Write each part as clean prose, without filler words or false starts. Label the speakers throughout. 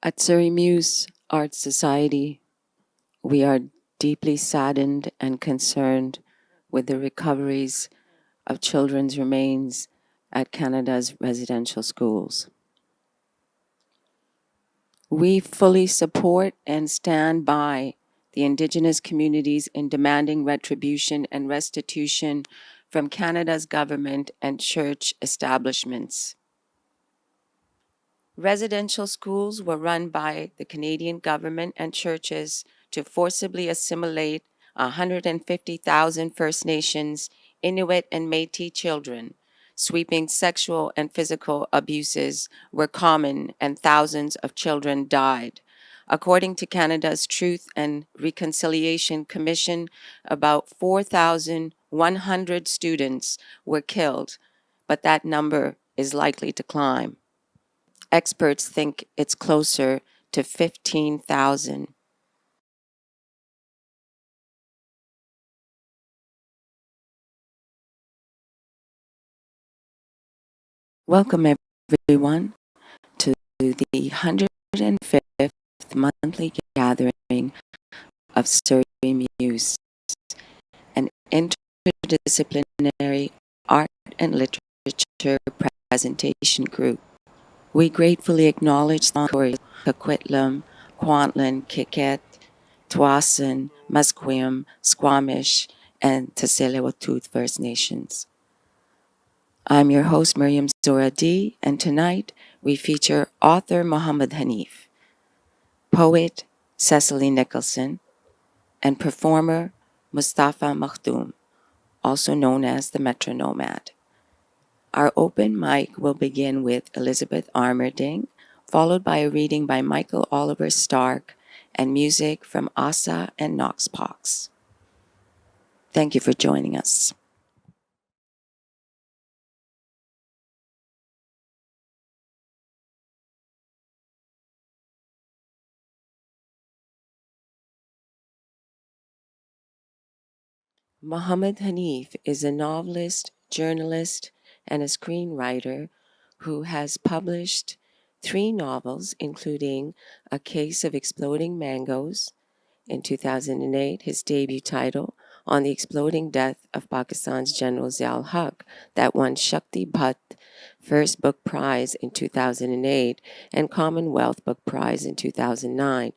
Speaker 1: At Surrey Muse Art Society, we are deeply saddened and concerned with the recoveries of children's remains at Canada's residential schools. We fully support and stand by the Indigenous communities in demanding retribution and restitution from Canada's government and church establishments. Residential schools were run by the Canadian government and churches to forcibly assimilate 150,000 First Nations, Inuit, and Métis children. Sweeping sexual and physical abuses were common, and thousands of children died. According to Canada's Truth and Reconciliation Commission, about 4,100 students were killed, but that number is likely to climb. Experts think it's closer to 15,000. Welcome, everyone, to the 105th monthly gathering of Surrey Muse, an interdisciplinary art and literature presentation group. We gratefully acknowledge the Coquitlam, Kwantlen, Kiket, Tuasin, Musqueam, Squamish, and Tsleil-Waututh First Nations. I'm your host, Mariam Zohra D, and tonight we feature author Mohammad Hanif, poet Cecily Nicholson, and performer Mustafa Makhdoom, also known as the Metro Nomad. Our open mic will begin with Elizabeth Amerding, followed by a reading by Michael Oliver Stark and music from Assa and Noxpox. Thank you for joining us. Mohammad Hanif is a novelist, journalist, and a screenwriter who has published 3 novels, including A Case of Exploding Mangoes in 2008, his debut title, On the Exploding Death of Pakistan's General Zia-ul-Haq, that won Shakti Bhatt First Book Prize in 2008 and Commonwealth Book Prize in 2009.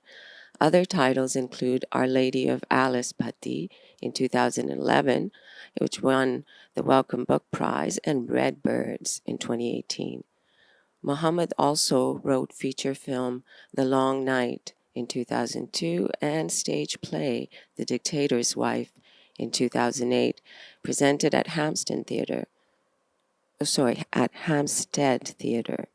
Speaker 1: Other titles include Our Lady of Alice Bhatti in 2011, which won the Wellcome Book Prize, and Red Birds in 2018. Mohammad also wrote feature film The Long Night in 2002 and stage play The Dictator's Wife in 2008, presented at Hampstead Theatre.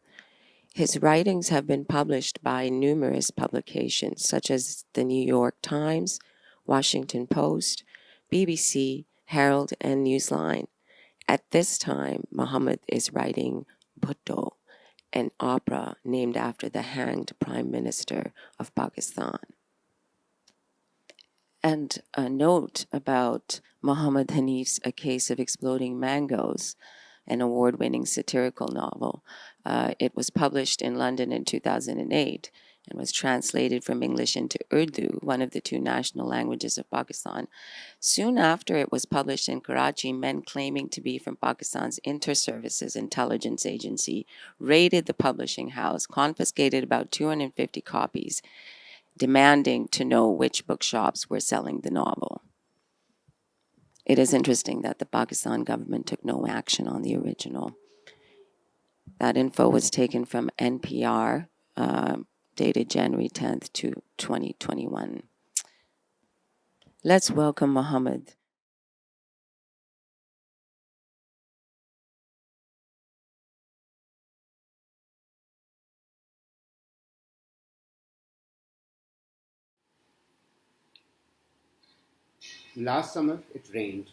Speaker 1: His writings have been published by numerous publications such as the New York Times, Washington Post, BBC, Herald, and Newsline. At this time, Mohammad is writing Bhutto, an opera named after the hanged Prime Minister of Pakistan. And a note about Mohammad Hanif's A Case of Exploding Mangoes, an award-winning satirical novel. It was published in London in 2008 and was translated from English into Urdu, one of the 2 national languages of Pakistan. Soon after it was published in Karachi, men claiming to be from Pakistan's Inter-Services Intelligence Agency raided the publishing house, confiscated about 250 copies, demanding to know which bookshops were selling the novel. It is interesting that the Pakistan government took no action on the original. That info was taken from NPR, dated January 10th to 2021. Let's welcome Mohammad.
Speaker 2: Last summer it rained.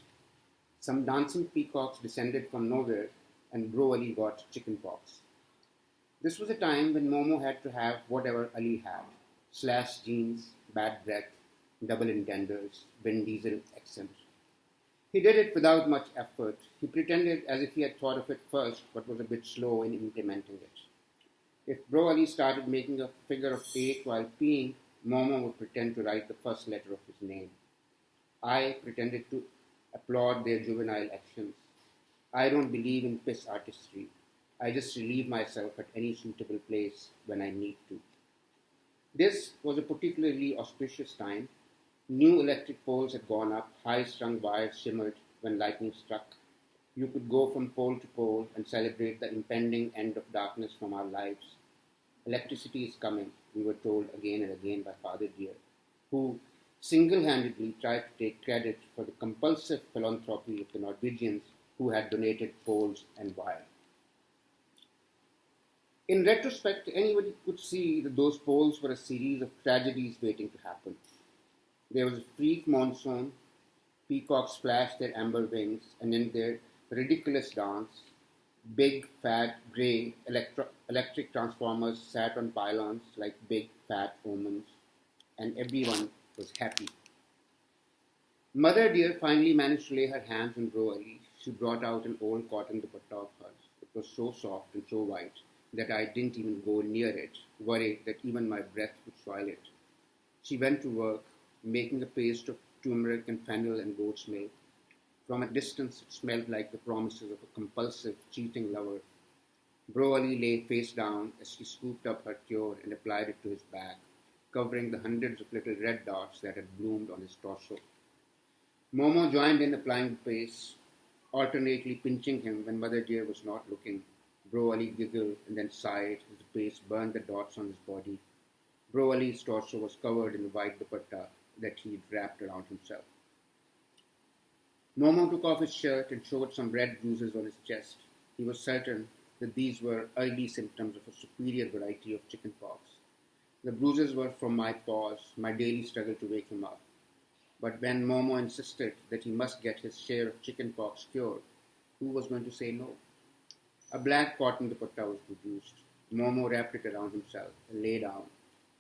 Speaker 2: Some dancing peacocks descended from nowhere and Bro Ali got chickenpox. This was a time when Momo had to have whatever Ali had: slash jeans, bad breath, double entendres, Vin Diesel accent. He did it without much effort. He pretended as if he had thought of it first but was a bit slow in implementing it. If Bro Ali started making a figure of 8 while peeing, Momo would pretend to write the first letter of his name. I pretended to applaud their juvenile actions. I don't believe in piss artistry. I just relieve myself at any suitable place when I need to. This was a particularly auspicious time. New electric poles had gone up, high strung wires shimmered when lightning struck. You could go from pole to pole and celebrate the impending end of darkness from our lives. Electricity is coming, we were told again and again by Father Dear, who single handedly tried to take credit for the compulsive philanthropy of the Norwegians who had donated poles and wire. In retrospect, anybody could see that those poles were a series of tragedies waiting to happen. There was a freak monsoon, peacocks flashed their amber wings, and in their ridiculous dance, big, fat, grey electric transformers sat on pylons like big, fat omens, and everyone was happy. Mother dear finally managed to lay her hands on Bro Ali. She brought out an old cotton dupatta of hers. It was so soft and so white that I didn't even go near it, worried that even my breath would soil it. She went to work, making a paste of turmeric and fennel and goat's milk. From a distance, it smelled like the promises of a compulsive, cheating lover. Bro Ali lay face down as she scooped up her cure and applied it to his back, covering the hundreds of little red dots that had bloomed on his torso. Momo joined in applying the paste, alternately pinching him when Mother Dear was not looking. Bro Ali giggled and then sighed as the paste burned the dots on his body. Bro Ali's torso was covered in the white dupatta that he had wrapped around himself. Momo took off his shirt and showed some red bruises on his chest. He was certain that these were early symptoms of a superior variety of chicken pox. The bruises were from my paws, my daily struggle to wake him up. But when Momo insisted that he must get his share of chicken pox cured, who was going to say no? A black cotton dupatta was produced. Momo wrapped it around himself and lay down.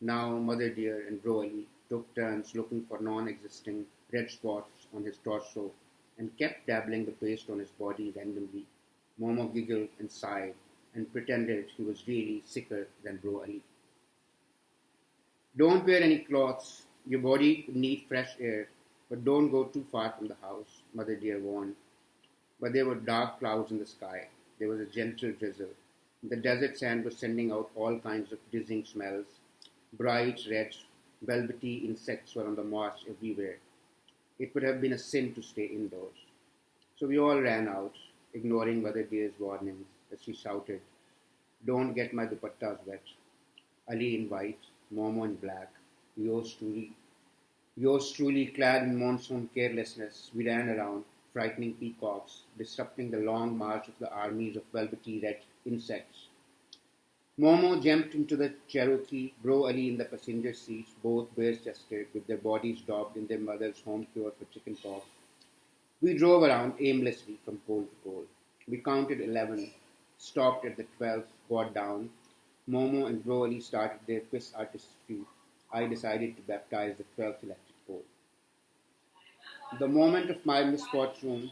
Speaker 2: Now Mother Dear and Bro Ali took turns looking for non-existing red spots on his torso and kept dabbling the paste on his body randomly. Momo giggled and sighed and pretended he was really sicker than Bro Ali. Don't wear any clothes. Your body could need fresh air, but don't go too far from the house, Mother Dear warned. But there were dark clouds in the sky. There was a gentle drizzle. The desert sand was sending out all kinds of dizzying smells. Bright red, velvety insects were on the march everywhere. It would have been a sin to stay indoors. So we all ran out, ignoring Mother Dear's warnings as she shouted, "Don't get my dupattas wet." Ali in white, Momo in black, yours truly clad in monsoon carelessness, we ran around, frightening peacocks, disrupting the long march of the armies of velvety red insects. Momo jumped into the Cherokee, Bro Ali in the passenger seat, both bare-chested, with their bodies daubed in their mother's home cure for chicken pox. We drove around aimlessly from pole to pole. We counted 11, stopped at the 12th, got down. Momo and Bro Ali started their piss artistry. I decided to baptize the 12th electric pole. The moment of my misfortune,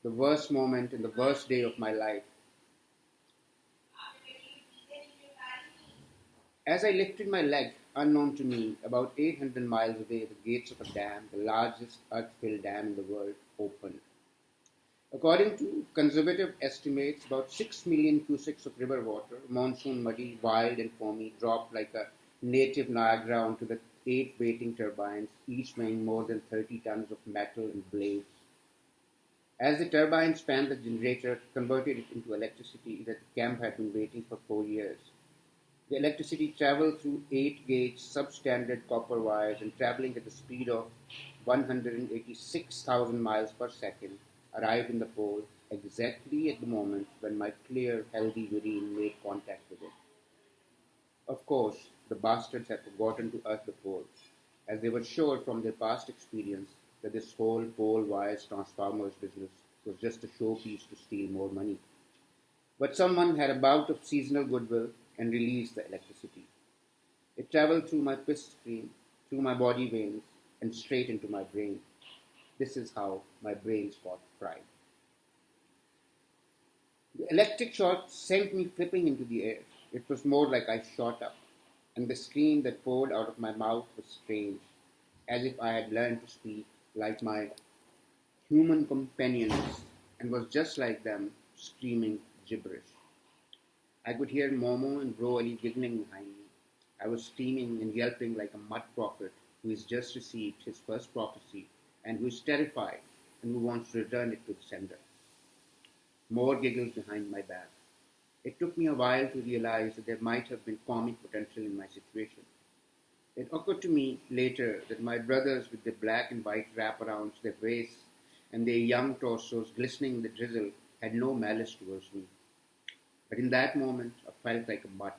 Speaker 2: the worst moment and the worst day of my life. As I lifted my leg, unknown to me, about 800 miles away, the gates of a dam, the largest earth-filled dam in the world, opened. According to conservative estimates, about 6 million cubics of river water, monsoon muddy, wild and foamy, dropped like a native Niagara onto the 8 waiting turbines, each weighing more than 30 tons of metal and blades. As the turbines spanned the generator, converted it into electricity that the camp had been waiting for 4 years. The electricity traveled through 8-gauge substandard copper wires and traveling at the speed of 186,000 miles per second, arrived in the pole exactly at the moment when my clear, healthy urine made contact with it. Of course, the bastards had forgotten to earth the pole, as they were sure from their past experience that this whole pole wires transformers business was just a showpiece to steal more money. But someone had a bout of seasonal goodwill and released the electricity. It traveled through my piss stream, through my body veins, and straight into my brain. This is how my brains got fried. The electric shock sent me flipping into the air. It was more like I shot up, and the scream that poured out of my mouth was strange, as if I had learned to speak like my human companions and was just like them, screaming gibberish. I could hear Momo and Bro Ali giggling behind me. I was screaming and yelping like a mud prophet who has just received his first prophecy and who is terrified and who wants to return it to the sender. More giggles behind my back. It took me a while to realize that there might have been comic potential in my situation. It occurred to me later that my brothers, with their black and white wraparounds, their waists, and their young torsos glistening in the drizzle, had no malice towards me. But in that moment, I felt like a butt.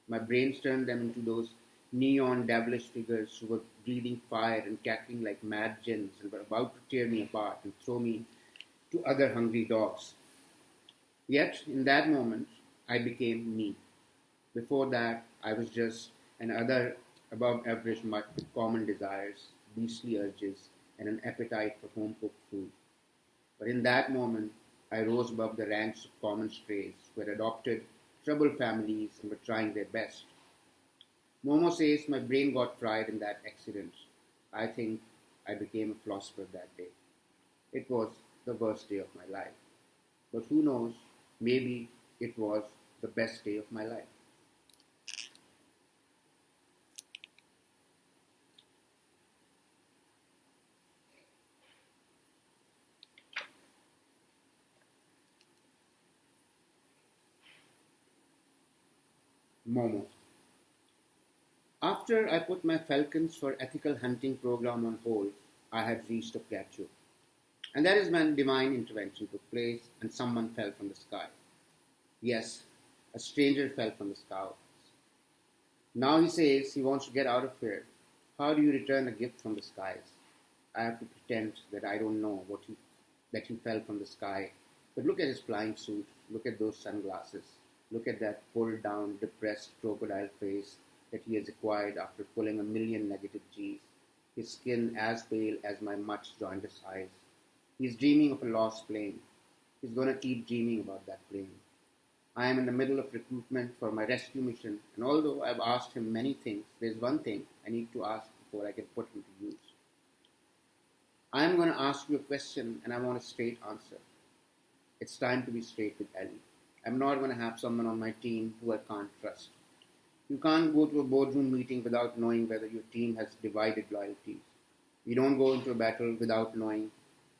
Speaker 2: My brains turned them into those neon devilish figures who were breathing fire and cackling like mad jinns and were about to tear me apart and throw me to other hungry dogs. Yet, in that moment, I became me. Before that, I was just an other above average mutt with common desires, beastly urges, and an appetite for home cooked food. But in that moment, I rose above the ranks of common strays who had adopted troubled families and were trying their best. Momo says my brain got fried in that accident. I think I became a philosopher that day. It was the worst day of my life. But who knows, maybe it was the best day of my life. Momo. After I put my falcons for ethical hunting program on hold, I had reached a plateau. And that is when divine intervention took place and someone fell from the sky. Yes, a stranger fell from the sky. Now he says he wants to get out of here. How do you return a gift from the skies? I have to pretend that I don't know that he fell from the sky. But look at his flying suit. Look at those sunglasses. Look at that pulled down, depressed crocodile face that he has acquired after pulling a million negative G's. His skin as pale as my much jaundiced eyes. He's dreaming of a lost plane. He's going to keep dreaming about that plane. I am in the middle of recruitment for my rescue mission, and although I've asked him many things, there's one thing I need to ask before I can put him to use. I am going to ask you a question, and I want a straight answer. It's time to be straight with Ellie. I'm not going to have someone on my team who I can't trust. You can't go to a boardroom meeting without knowing whether your team has divided loyalties. You don't go into a battle without knowing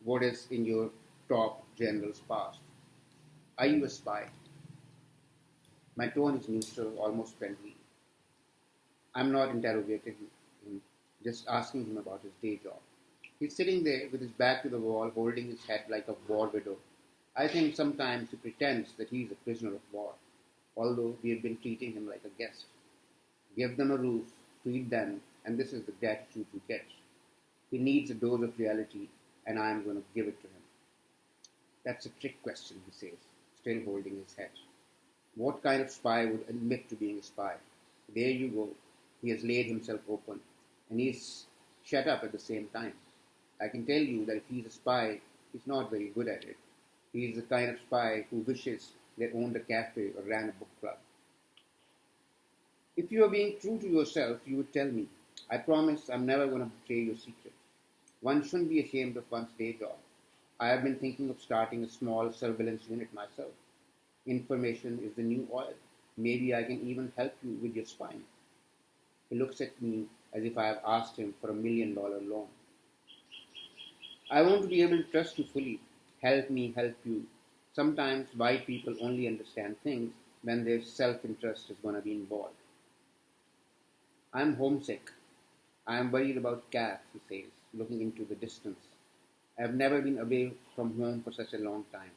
Speaker 2: what is in your top general's past. Are you a spy? My tone is neutral, almost friendly. I'm not interrogating him, just asking him about his day job. He's sitting there with his back to the wall, holding his head like a war widow. I think sometimes he pretends that he's a prisoner of war, although we have been treating him like a guest. Give them a roof, feed them, and this is the gratitude you get. He needs a dose of reality, and I am going to give it to him. That's a trick question, he says, still holding his head. What kind of spy would admit to being a spy? There you go. He has laid himself open, and he's shut up at the same time. I can tell you that if he's a spy, he's not very good at it. He's the kind of spy who wishes they owned a cafe or ran a book club. If you are being true to yourself, you would tell me. I promise I'm never going to betray your secret. One shouldn't be ashamed of one's day job. I have been thinking of starting a small surveillance unit myself. Information is the new oil. Maybe I can even help you with your spying. He looks at me as if I have asked him for $1 million loan. I want to be able to trust you fully. Help me help you. Sometimes white people only understand things when their self-interest is going to be involved. I am homesick. I am worried about cats, he says, looking into the distance. I have never been away from home for such a long time.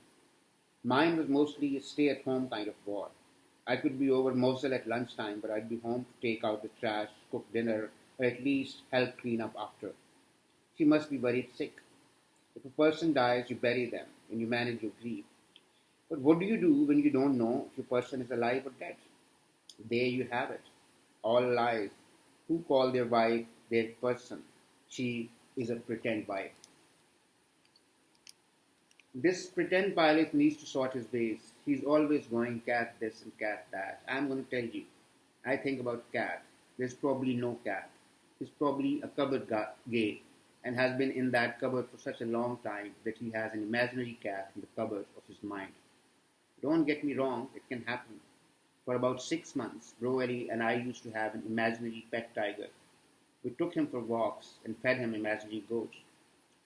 Speaker 2: Mine was mostly a stay-at-home kind of war. I could be over Mosul at lunchtime, but I'd be home to take out the trash, cook dinner, or at least help clean up after. She must be worried sick. If a person dies, you bury them, and you manage your grief. But what do you do when you don't know if your person is alive or dead? There you have it. All lies. Who call their wife their person? She is a pretend wife. This pretend pilot needs to sort his ways. He's always going cat this and cat that. I'm going to tell you. I think about cat. There's probably no cat. He's probably a cupboard gay and has been in that cupboard for such a long time that he has an imaginary cat in the cupboard of his mind. Don't get me wrong, it can happen. For about 6 months, Bro Ellie and I used to have an imaginary pet tiger. We took him for walks and fed him imaginary goats.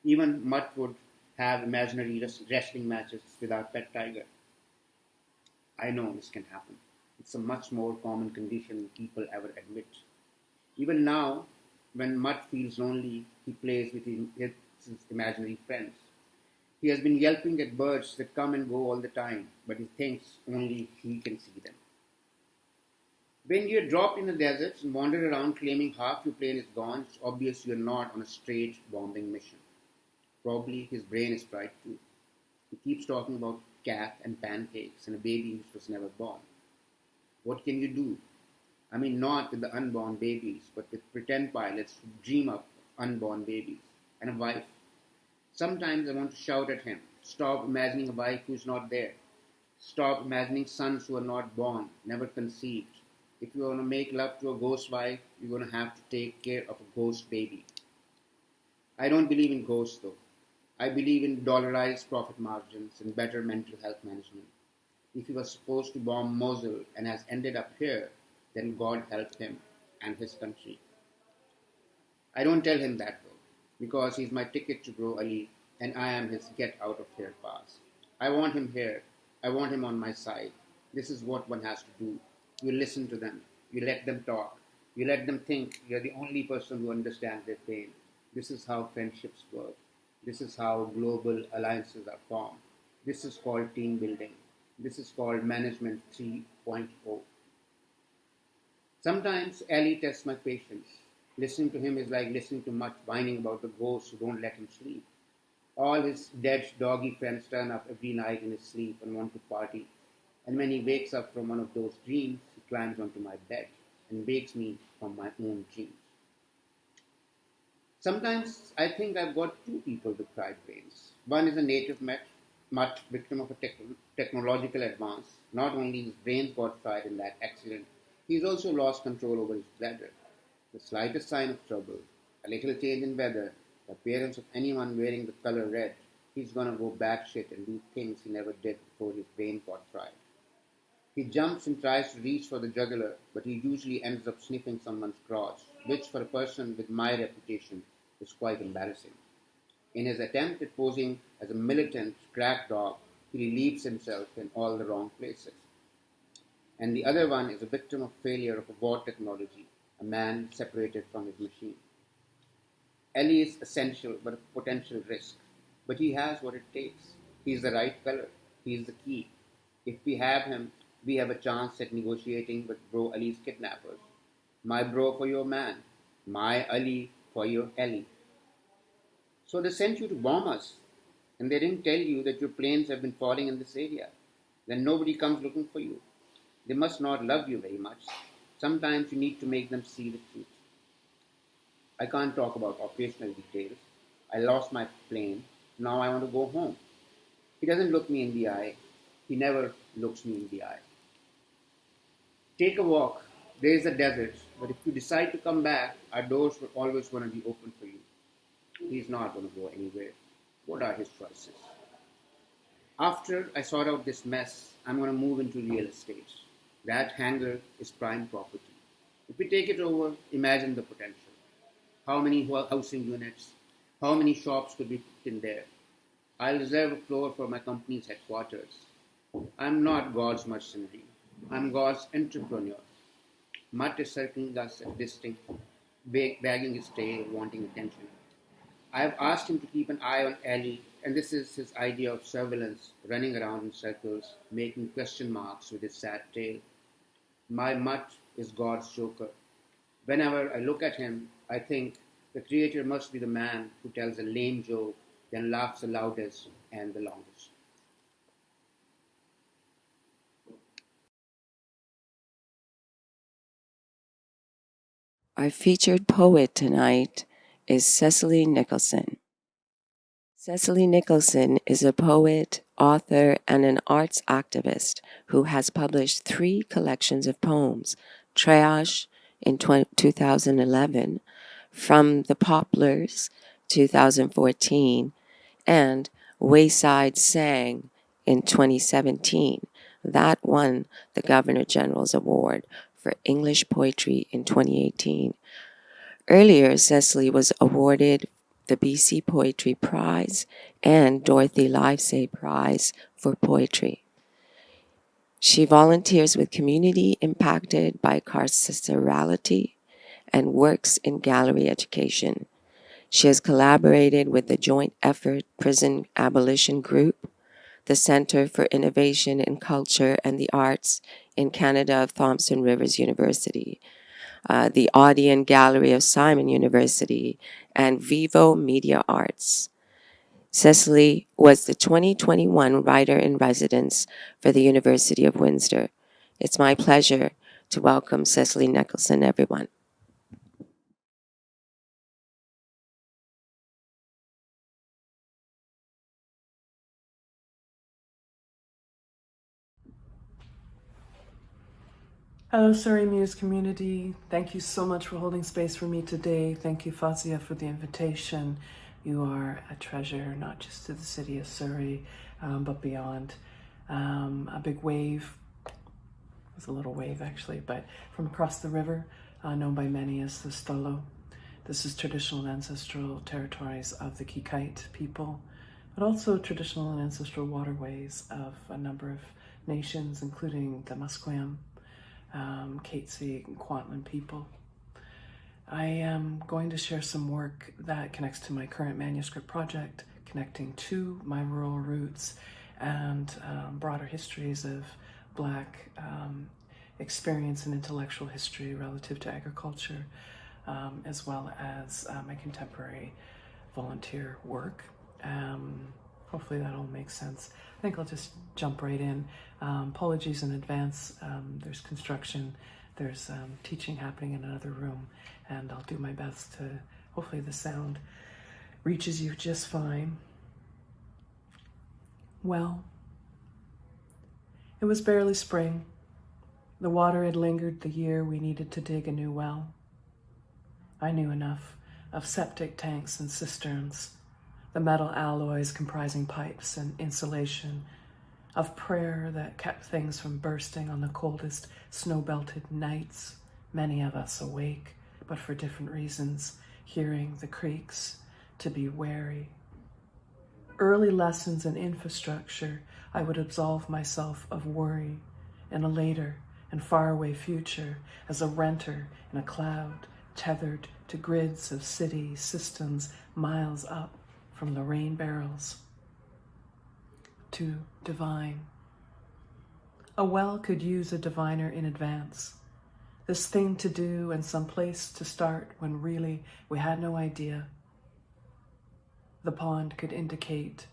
Speaker 2: Even Mutt would have imaginary wrestling matches with our pet tiger. I know this can happen. It's a much more common condition than people ever admit. Even now, when Mutt feels lonely, he plays with his imaginary friends. He has been yelping at birds that come and go all the time, but he thinks only he can see them. When you're dropped in the deserts and wander around claiming half your plane is gone, it's obvious you're not on a straight bombing mission. Probably his brain is fried too. He keeps talking about cat and pancakes and a baby which was never born. What can you do? I mean, not with the unborn babies, but with pretend pilots who dream up unborn babies and a wife. Sometimes I want to shout at him, stop imagining a wife who is not there. Stop imagining sons who are not born, never conceived. If you want to make love to a ghost wife, you're going to have to take care of a ghost baby. I don't believe in ghosts though. I believe in dollarized profit margins and better mental health management. If he was supposed to bomb Mosul and has ended up here, then God help him and his country. I don't tell him that though, because he's my ticket to Bro Ali and I am his get out of here pass. I want him here. I want him on my side. This is what one has to do. You listen to them. You let them talk. You let them think you're the only person who understands their pain. This is how friendships work. This is how global alliances are formed. This is called team building. This is called Management 3.0. Sometimes Ali tests my patience. Listening to him is like listening to Mutt whining about the ghosts who don't let him sleep. All his dead doggy friends turn up every night in his sleep and want to party. And when he wakes up from one of those dreams, he climbs onto my bed and wakes me from my own dreams. Sometimes I think I've got two people with fried brains. One is a native Mutt, victim of a technological advance. Not only his brains got fried in that accident, he's also lost control over his bladder. The slightest sign of trouble, a little change in weather, the appearance of anyone wearing the color red, he's gonna go batshit and do things he never did before his brain got fried. He jumps and tries to reach for the jugular, but he usually ends up sniffing someone's crotch, which for a person with my reputation is quite embarrassing. In his attempt at posing as a militant crack dog, he relieves himself in all the wrong places. And the other one is a victim of failure of abort technology, a man separated from his machine. Ellie is essential but a potential risk, but he has what it takes. He is the right color. He is the key. If we have him, we have a chance at negotiating with Bro Ali's kidnappers. My bro for your man, my Ali for your Ellie. So they sent you to bomb us, and they didn't tell you that your planes have been falling in this area. Then nobody comes looking for you. They must not love you very much. Sometimes you need to make them see the truth. I can't talk about operational details. I lost my plane. Now I want to go home. He doesn't look me in the eye. He never looks me in the eye. Take a walk. There is a desert, but if you decide to come back, our doors are always going to be open for you. He's not going to go anywhere. What are his choices? After I sort out this mess, I'm going to move into real estate. That hangar is prime property. If we take it over, imagine the potential. How many housing units? How many shops could be put in there? I'll reserve a floor for my company's headquarters. I'm not God's mercenary. I'm God's entrepreneur. Mutt is circling us at distance, wagging his tail, wanting attention. I have asked him to keep an eye on Ellie, and this is his idea of surveillance, running around in circles, making question marks with his sad tail. My Mutt is God's joker. Whenever I look at him, I think the Creator must be the man who tells a lame joke, then laughs the loudest and the longest.
Speaker 1: Our featured poet tonight is Cecily Nicholson. Cecily Nicholson is a poet, author, and an arts activist who has published 3 collections of poems: Triage in 2011, From the Poplars 2014, and Wayside Sang in 2017. That won the Governor General's Award for English Poetry in 2018. Earlier, Cecily was awarded the BC Poetry Prize and Dorothy Livesay Prize for Poetry. She volunteers with community impacted by carcerality and works in gallery education. She has collaborated with the Joint Effort Prison Abolition Group, the Center for Innovation in Culture and the Arts in Canada of Thompson Rivers University, the Audion Gallery of Simon University, and Vivo Media Arts. Cecily was the 2021 Writer in Residence for the University of Windsor. It's my pleasure to welcome Cecily Nicholson, everyone.
Speaker 3: Hello, Surrey Muse community. Thank you so much for holding space for me today. Thank you, Fazia, for the invitation. You are a treasure, not just to the city of Surrey, but beyond. A big wave, it was a little wave actually, but from across the river, known by many as the Stolo. This is traditional and ancestral territories of the Kikite people, but also traditional and ancestral waterways of a number of nations, including the Musqueam, Catesy and Kwantlen people. I am going to share some work that connects to my current manuscript project, connecting to my rural roots and broader histories of Black experience and intellectual history relative to agriculture, as well as my contemporary volunteer work. Hopefully that all makes sense. I think I'll just jump right in. Apologies in advance. There's construction, there's teaching happening in another room, and I'll do my best to, hopefully the sound reaches you just fine. Well, it was barely spring. The water had lingered the year we needed to dig a new well. I knew enough of septic tanks and cisterns, the metal alloys comprising pipes and insulation, of prayer that kept things from bursting on the coldest snow-belted nights, many of us awake, but for different reasons, hearing the creaks, to be wary. Early lessons in infrastructure, I would absolve myself of worry in a later and faraway future as a renter in a cloud, tethered to grids of city systems miles up from the rain barrels. To divine. A well could use a diviner in advance. This thing to do and some place to start when really we had no idea. The pond could indicate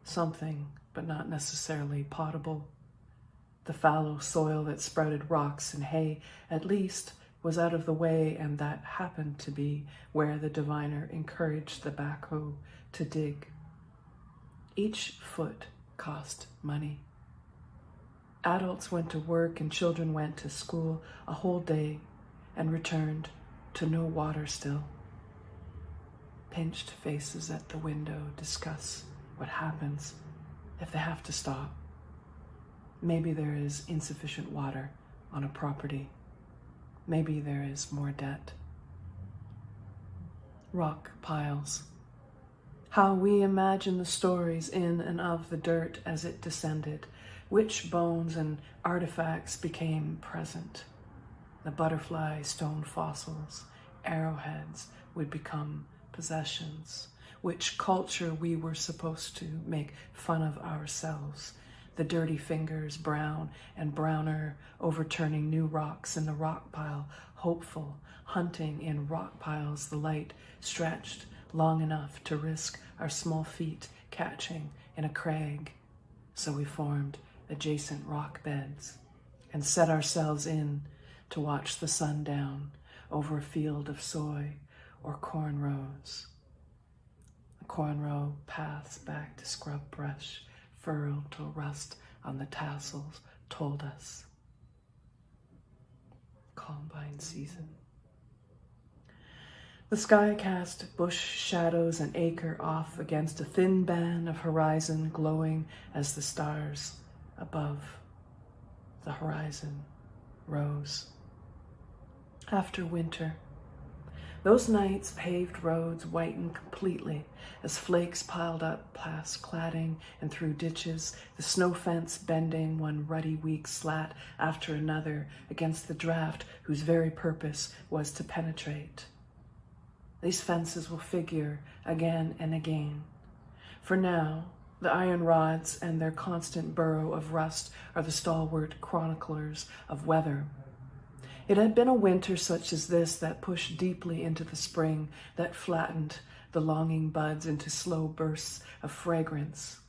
Speaker 3: something, but not necessarily potable. The fallow soil that sprouted rocks and hay at least was out of the way, and that happened to be where the diviner encouraged the backhoe to dig. Each foot cost money. Adults went to work and children went to school a whole day and returned to no water still. Pinched faces at the window discuss what happens if they have to stop. Maybe there is insufficient water on a property. Maybe there is more debt. Rock piles. How we imagine the stories in and of the dirt as it descended, which bones and artifacts became present. The butterfly stone fossils, arrowheads would become possessions. Which culture we were supposed to make fun of ourselves. The dirty fingers, brown and browner, overturning new rocks in the rock pile, hopeful, hunting in rock piles, the light stretched long enough to risk our small feet catching in a crag. So we formed adjacent rock beds and set ourselves in to watch the sun down over a field of soy or corn rows. The corn row paths back to scrub brush, furrowed till rust on the tassels told us. Combine season. The sky cast bush shadows an acre off against a thin band of horizon glowing as the stars above the horizon rose. After winter, those nights paved roads whitened completely as flakes piled up past cladding and through ditches, the snow fence bending one ruddy weak slat after another against the draft whose very purpose was to penetrate. These fences will figure again and again. For now, the iron rods and their constant burrow of rust are the stalwart chroniclers of weather. It had been a winter such as this that pushed deeply into the spring, that flattened the longing buds into slow bursts of fragrance.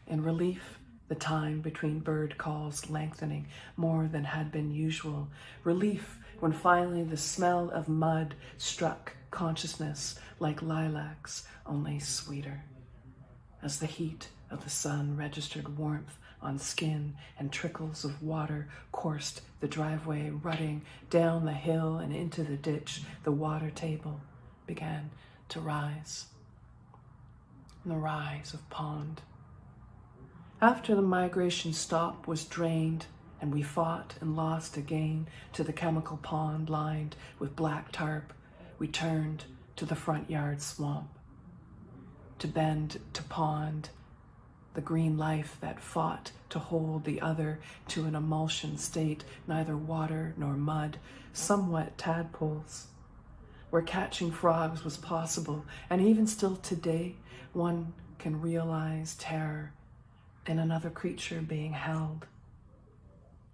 Speaker 3: In relief, the time between bird calls lengthening more than had been usual. Relief when finally the smell of mud struck consciousness like lilacs, only sweeter. As the heat of the sun registered warmth on skin and trickles of water coursed the driveway, rutting down the hill and into the ditch, the water table began to rise. The rise of pond. After the migration stop was drained and we fought and lost again to the chemical pond lined with black tarp, we turned to the front yard swamp. To bend to pond, the green life that fought to hold the other to an emulsion state, neither water nor mud, somewhat tadpoles, where catching frogs was possible, and even still today, one can realize terror in another creature being held.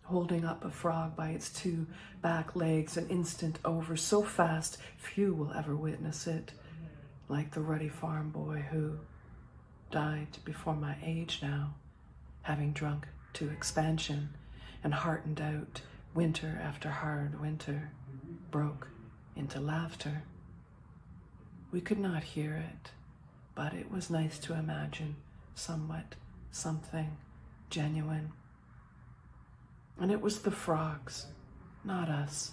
Speaker 3: Holding up a frog by its two back legs, an instant over, so fast few will ever witness it, like the ruddy farm boy who died before my age now, having drunk to expansion and heartened out winter after hard winter, broke into laughter. We could not hear it, but it was nice to imagine somewhat something genuine. And it was the frogs, not us,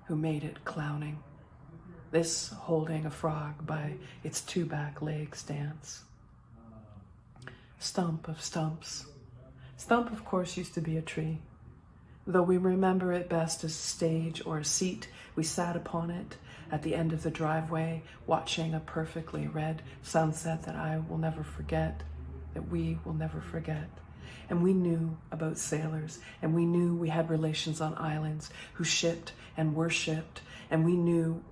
Speaker 3: who made it clowning. This holding a frog by its two back legs dance. Stump of stumps. Stump, of course, used to be a tree. Though we remember it best as a stage or a seat, we sat upon it at the end of the driveway, watching a perfectly red sunset that I will never forget, that we will never forget. And we knew about sailors, and we knew we had relations on islands who shipped and were shipped, and we knew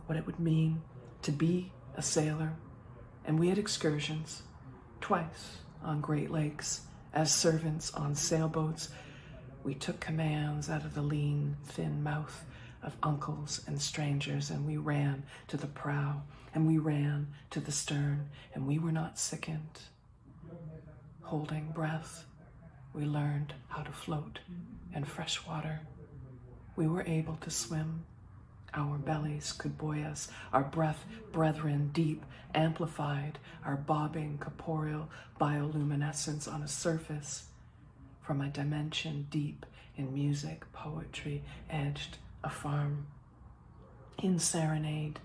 Speaker 3: what it would mean to be a sailor. And we had excursions, twice on Great Lakes, as servants on sailboats. We took commands out of the lean, thin mouth of uncles and strangers, and we ran to the prow, and we ran to the stern, and we were not sickened. Holding breath, we learned how to float in fresh water. We were able to swim. Our bellies could buoy us, our breath, brethren, deep, amplified, our bobbing corporeal bioluminescence on a surface from a dimension deep in music, poetry, edged a farm. In serenade.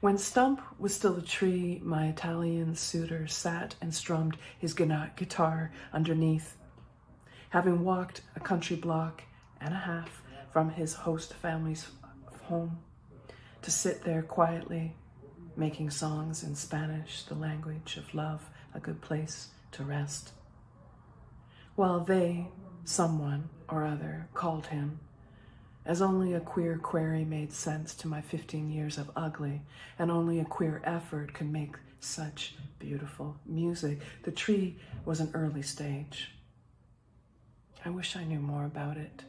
Speaker 3: When Stump was still a tree, my Italian suitor sat and strummed his guitar underneath. Having walked a country block and a half from his host family's home, to sit there quietly, making songs in Spanish, the language of love, a good place to rest. While they, someone or other, called him, as only a queer query made sense to my 15 years of ugly, and only a queer effort could make such beautiful music. The tree was an early stage. I wish I knew more about it.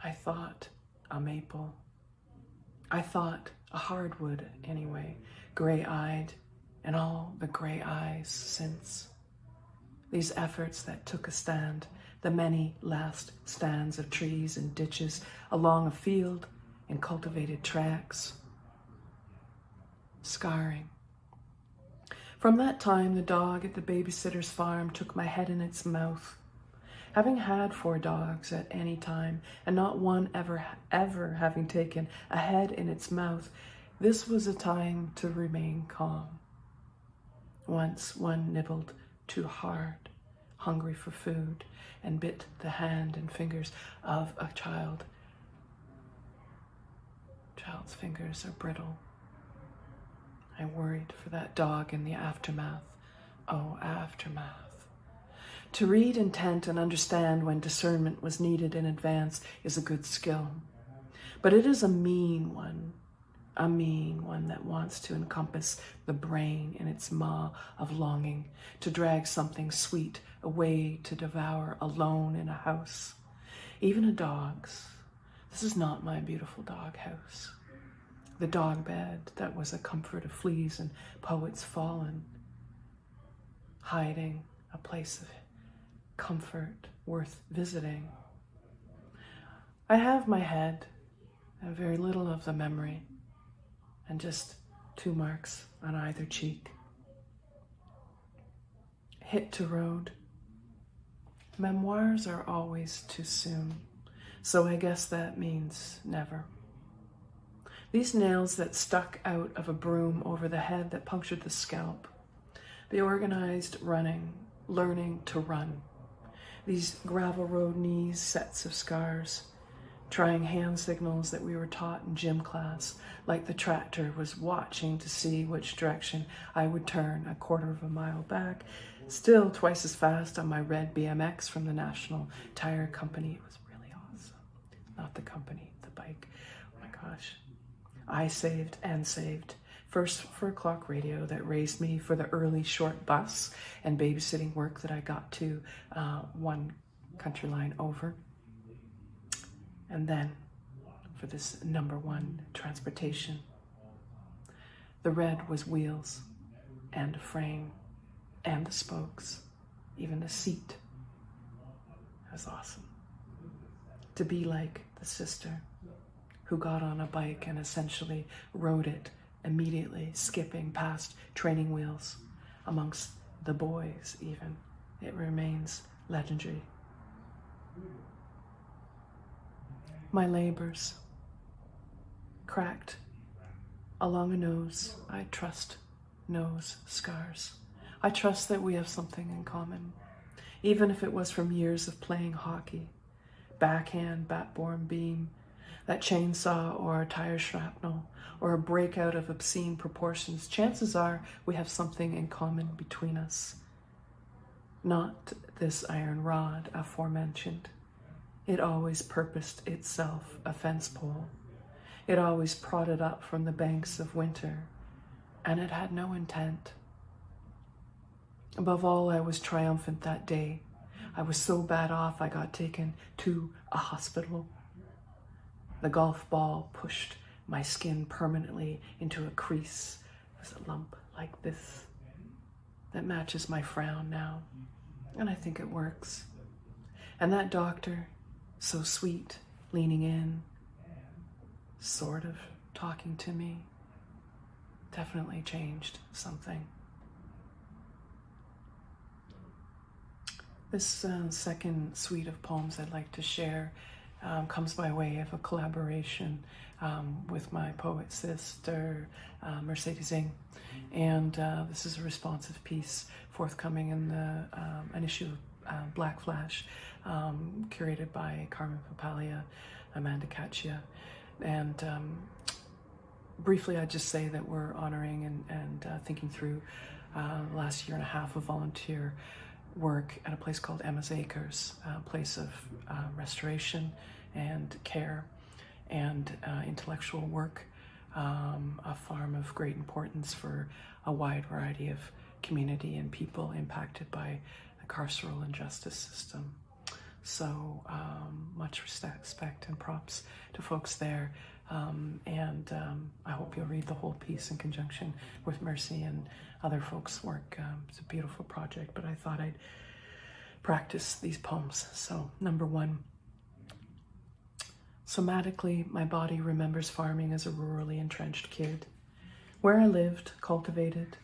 Speaker 3: I thought a maple. I thought a hardwood anyway, gray-eyed, and all the gray eyes since. These efforts that took a stand, the many last stands of trees and ditches along a field in cultivated tracks. Scarring. From that time, the dog at the babysitter's farm took my head in its mouth. Having had 4 dogs at any time, and not one ever having taken a head in its mouth, this was a time to remain calm. Once one nibbled too hard, hungry for food, and bit the hand and fingers of a child. Child's fingers are brittle. I worried for that dog in the aftermath. Oh, aftermath. To read intent and understand when discernment was needed in advance is a good skill. But it is a mean one that wants to encompass the brain in its maw of longing, to drag something sweet away to devour alone in a house. Even a dog's. This is not my beautiful dog house. The dog bed that was a comfort of fleas and poets fallen, hiding a place of comfort worth visiting. I have my head and very little of the memory, and just 2 marks on either cheek. Hit to road. Memoirs are always too soon, so I guess that means never. These nails that stuck out of a broom over the head that punctured the scalp. The organized running, learning to run. These gravel road knees, sets of scars. Trying hand signals that we were taught in gym class, like the tractor was watching to see which direction I would turn a 1/4 mile back, still twice as fast on my red BMX from the National Tire Company. It was really awesome. Not the company, the bike. Oh my gosh. I saved and saved. First for a clock radio that raised me for the early short bus and babysitting work that I got to 1 country line over. And then for this number 1 transportation. The red was wheels and a frame and the spokes, even the seat. It was awesome. To be like the sister who got on a bike and essentially rode it immediately, skipping past training wheels amongst the boys even. It remains legendary. My labors, cracked along a nose. I trust nose scars. I trust that we have something in common, even if it was from years of playing hockey, backhand, bat-borne beam, that chainsaw or a tire shrapnel, or a breakout of obscene proportions. Chances are we have something in common between us. Not this iron rod aforementioned. It always purposed itself a fence pole. It always prodded up from the banks of winter, and it had no intent. Above all, I was triumphant that day. I was so bad off I got taken to a hospital. The golf ball pushed my skin permanently into a crease. It was a lump like this that matches my frown now, and I think it works. And that doctor, so sweet, leaning in, sort of talking to me, definitely changed something. This second suite of poems I'd like to share comes by way of a collaboration with my poet sister, Mercedes Ng. And this is a responsive piece forthcoming in an issue of Black Flash, curated by Carmen Papalia, Amanda Caccia. And briefly, I'd just say that we're honoring and thinking through the last year and a half of volunteer work at a place called Emma's Acres, a place of restoration and care and intellectual work, a farm of great importance for a wide variety of community and people impacted by the carceral and justice system. So much respect and props to folks there. And I hope you'll read the whole piece in conjunction with Mercy and other folks' work. It's a beautiful project, but I thought I'd practice these poems. So, number 1. Somatically, my body remembers farming as a rurally entrenched kid, where I lived, cultivated,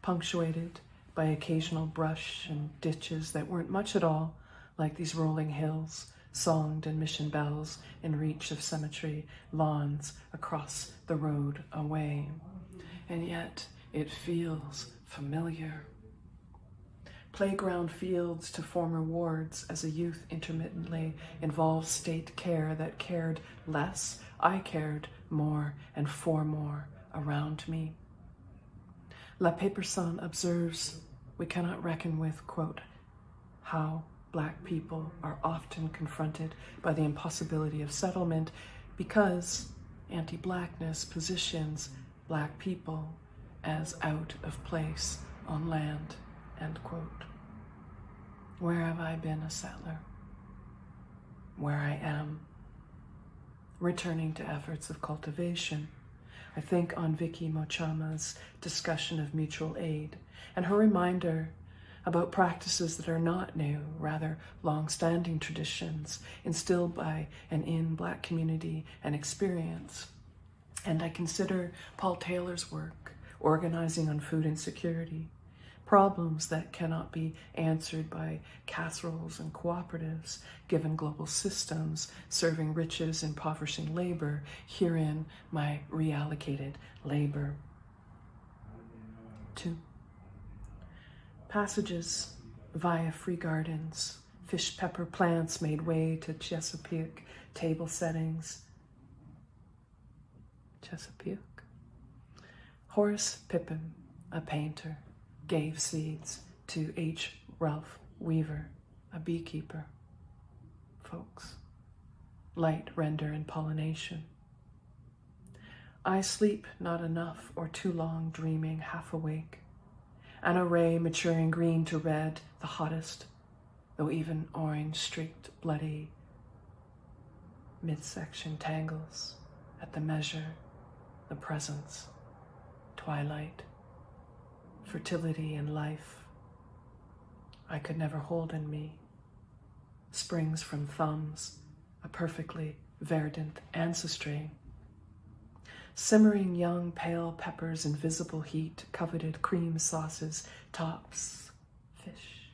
Speaker 3: punctuated by occasional brush and ditches that weren't much at all like these rolling hills, songed and mission bells in reach of cemetery lawns across the road away. And yet it feels familiar. Playground fields to former wards as a youth intermittently involved state care that cared less. I cared more and for more around me. La Péperson observes, we cannot reckon with, quote, how Black people are often confronted by the impossibility of settlement because anti-Blackness positions Black people as out of place on land, end quote. Where have I been a settler? Where I am. Returning to efforts of cultivation, I think on Vicky Mochama's discussion of mutual aid and her reminder about practices that are not new, rather long-standing traditions instilled by and in Black community and experience. And I consider Paul Taylor's work, organizing on food insecurity, problems that cannot be answered by casseroles and cooperatives, given global systems serving riches, impoverishing labor, herein my reallocated labor. 2. Passages via free gardens, fish pepper plants made way to Chesapeake table settings. Chesapeake. Horace Pippin, a painter, gave seeds to H. Ralph Weaver, a beekeeper. Folks, light render and pollination. I sleep not enough or too long dreaming, half awake. An array maturing green to red, the hottest, though even orange streaked, bloody midsection tangles at the measure, the presence, twilight, fertility and life I could never hold in me, springs from thumbs, a perfectly verdant ancestry. Simmering young pale peppers in visible heat, coveted cream sauces, tops, fish,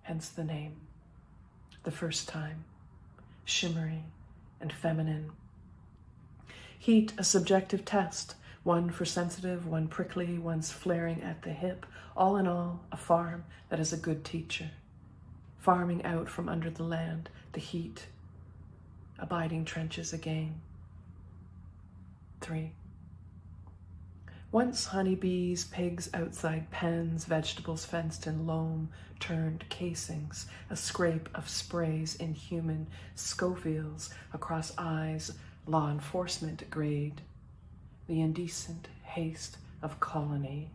Speaker 3: hence the name. The first time, shimmery and feminine. Heat, a subjective test, one for sensitive, one prickly, one's flaring at the hip. All in all, a farm that is a good teacher. Farming out from under the land, the heat, abiding trenches again. 3. Once honeybees, pigs outside pens, vegetables fenced in loam, turned casings, a scrape of sprays in human Scovilles across eyes, law enforcement grade. The indecent haste of colony.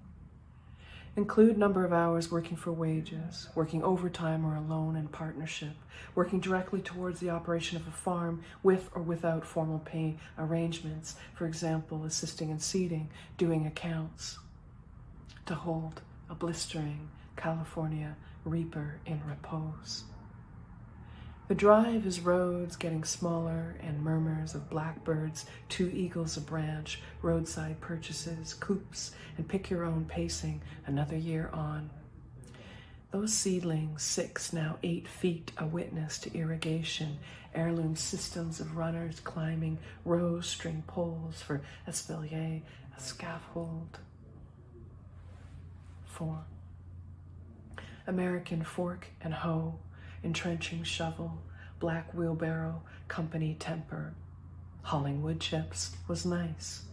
Speaker 3: Include number of hours working for wages, working overtime or alone in partnership, working directly towards the operation of a farm with or without formal pay arrangements, for example, assisting in seeding, doing accounts. To hold a blistering California reaper in repose. The drive is roads getting smaller and murmurs of blackbirds, 2 eagles a branch, roadside purchases, coops, and pick your own pacing another year on. Those seedlings, 6, now 8 feet, a witness to irrigation, heirloom systems of runners climbing rose string poles for espalier, a scaffold. 4. American fork and hoe, entrenching shovel, black wheelbarrow, company temper. Hauling wood chips was nice.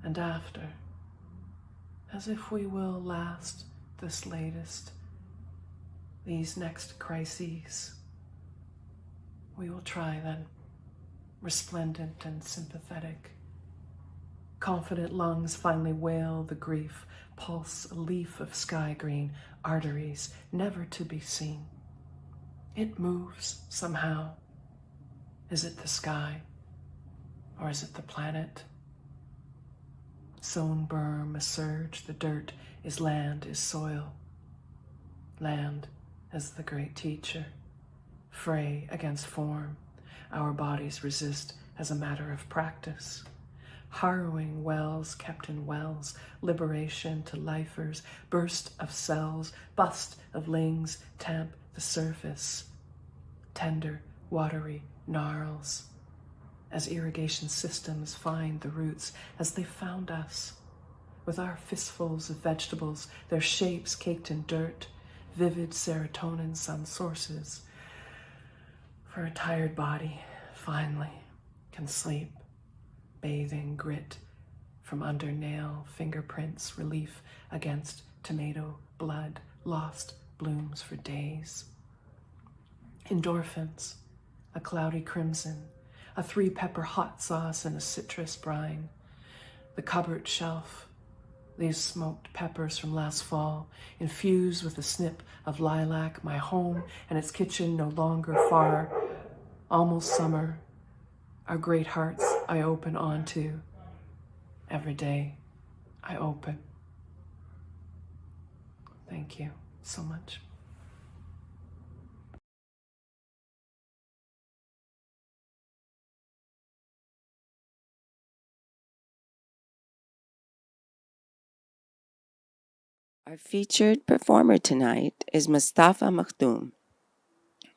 Speaker 3: And after, as if we will last this latest, these next crises, we will try then, resplendent and sympathetic. Confident lungs finally wail the grief, pulse a leaf of sky green, arteries never to be seen. It moves somehow. Is it the sky? Or is it the planet? Sown berm, a surge, the dirt is land, is soil. Land as the great teacher. Fray against form. Our bodies resist as a matter of practice. harrowing wells kept in wells, liberation to lifers, burst of cells, bust of lings, tamp the surface, tender, watery gnarls, as irrigation systems find the roots, as they found us, with our fistfuls of vegetables, their shapes caked in dirt, vivid serotonin sun sources, for a tired body, finally, can sleep, bathing grit from under nail fingerprints, relief against tomato blood, lost blooms for days. Endorphins, a cloudy crimson, a 3-pepper hot sauce and a citrus brine. The cupboard shelf, these smoked peppers from last fall, infused with a snip of lilac, my home and its kitchen no longer far, almost summer, our great hearts I open onto. Every day I open. Thank you so much.
Speaker 1: Our featured performer tonight is Mustafa Makhdoom,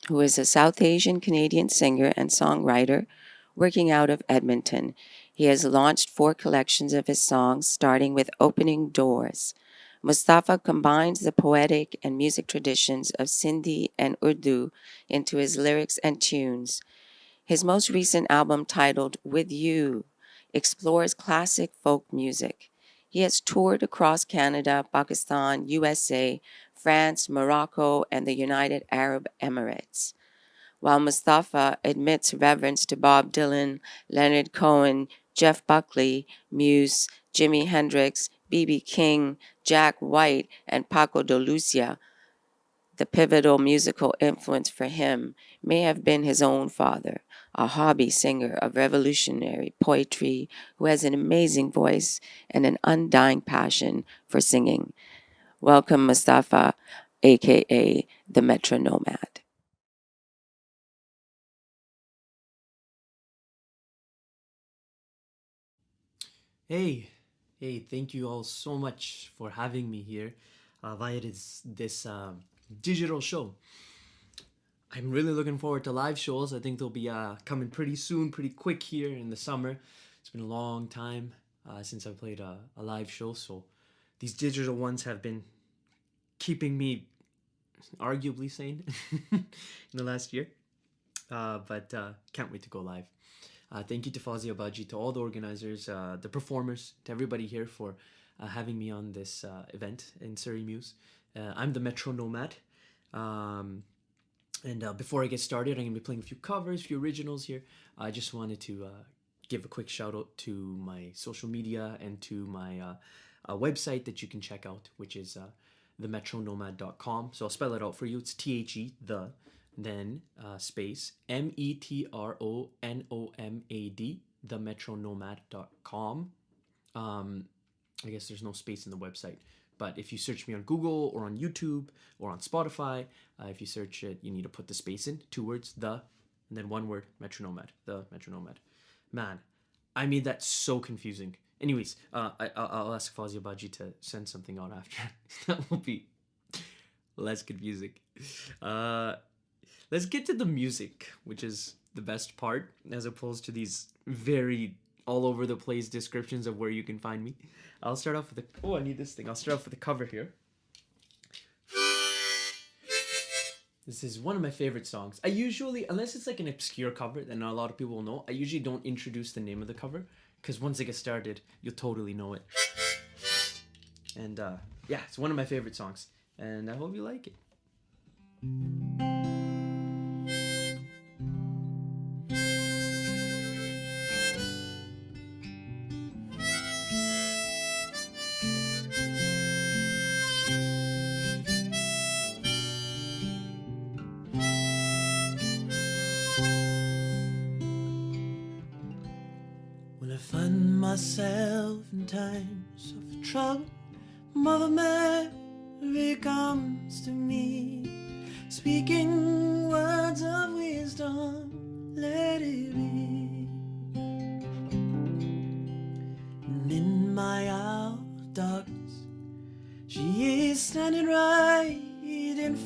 Speaker 1: who is a South Asian Canadian singer and songwriter working out of Edmonton. He has launched 4 collections of his songs, starting with Opening Doors. Mustafa combines the poetic and music traditions of Sindhi and Urdu into his lyrics and tunes. His most recent album, titled With You, explores classic folk music. He has toured across Canada, Pakistan, USA, France, Morocco, and the United Arab Emirates. While Mustafa admits reverence to Bob Dylan, Leonard Cohen, Jeff Buckley, Muse, Jimi Hendrix, B.B. King, Jack White, and Paco de Lucia, the pivotal musical influence for him may have been his own father, a hobby singer of revolutionary poetry who has an amazing voice and an undying passion for singing. Welcome, Mustafa, aka the Metro Nomad.
Speaker 4: Hey, thank you all so much for having me here via this digital show. I'm really looking forward to live shows. I think they'll be coming pretty soon, pretty quick here in the summer. It's been a long time since I played a live show, so these digital ones have been keeping me arguably sane in the last year. But can't wait to go live. Thank you to Fawzi Abaji, to all the organizers, the performers, to everybody here for having me on this event in Surrey Muse. I'm the Metro Nomad. And before I get started, I'm going to be playing a few covers, a few originals here. I just wanted to give a quick shout out to my social media and to my website that you can check out, which is themetronomad.com. So I'll spell it out for you. It's THE, then space METRONOMAD, themetronomad.com. I guess there's no space in the website, but if you search me on Google or on YouTube or on Spotify, if you search it, you need to put the space in, 2 words, the, and then 1 word, Metro Nomad, the Metro Nomad. Man, I made that so confusing. Anyways, I'll ask Fawzi Abaji to send something out after. That will be less confusing. Let's get to the music, which is the best part, as opposed to these very all over the place descriptions of where you can find me. I'll start off with I need this thing. I'll start off with the cover here. This is one of my favorite songs. I usually, unless it's like an obscure cover that not a lot of people will know, I usually don't introduce the name of the cover, because once I get started, you'll totally know it. And yeah, it's one of my favorite songs, and I hope you like it. Find myself in times of trouble, Mother Mary comes to me, speaking words of wisdom, let it be.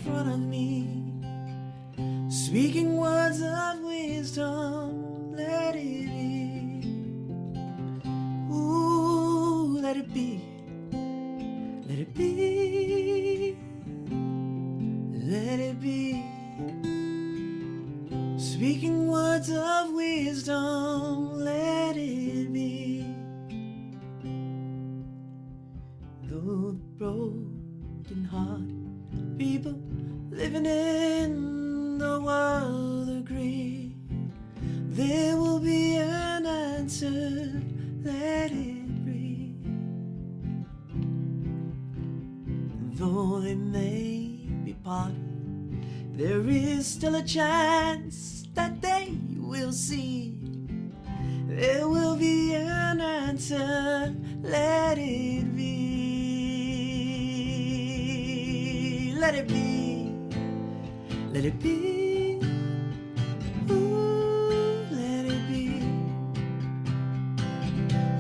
Speaker 4: front of me, speaking words of wisdom. Let it be. Ooh, let it be. Let it be. Let it be. Speaking words of wisdom. Let it be. Though the broken heart people living in the world agree, there will be an answer. Let it be. Though they may be parted, there is still a chance that they will see. There will be an answer. Let it be. Let it be. Let it be. Ooh, let it be.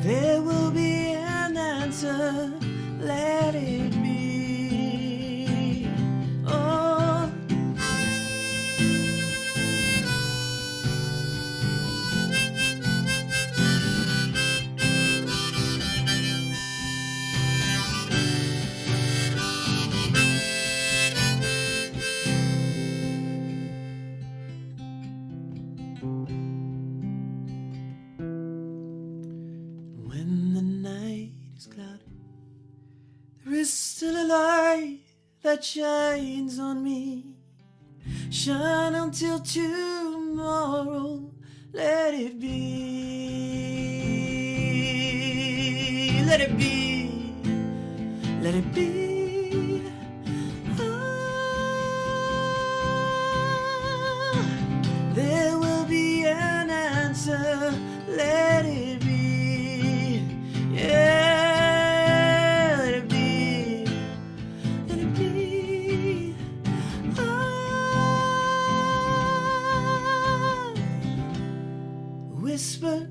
Speaker 4: There will be an answer. Let it be. Oh. When the night is cloudy, there is still a light that shines on me. Shine until tomorrow. Let it be. Let it be. Let it be. Ah, there will be an answer. Let it be. Yeah, let it be. Let it be. Ah, whisper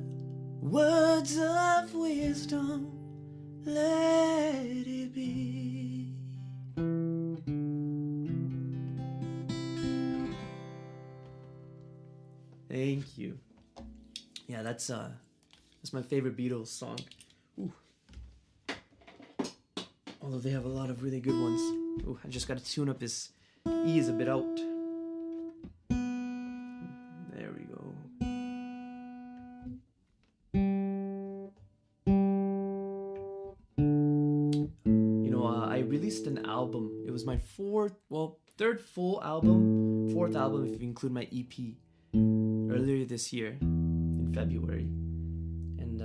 Speaker 4: words of wisdom. Let it be. Thank you. Yeah, that's my favorite Beatles song. Ooh. Although they have a lot of really good ones. Ooh, I just gotta tune up this E is a bit out. There we go. You know, I released an album. It was my fourth album if you include my EP, earlier this year in February. And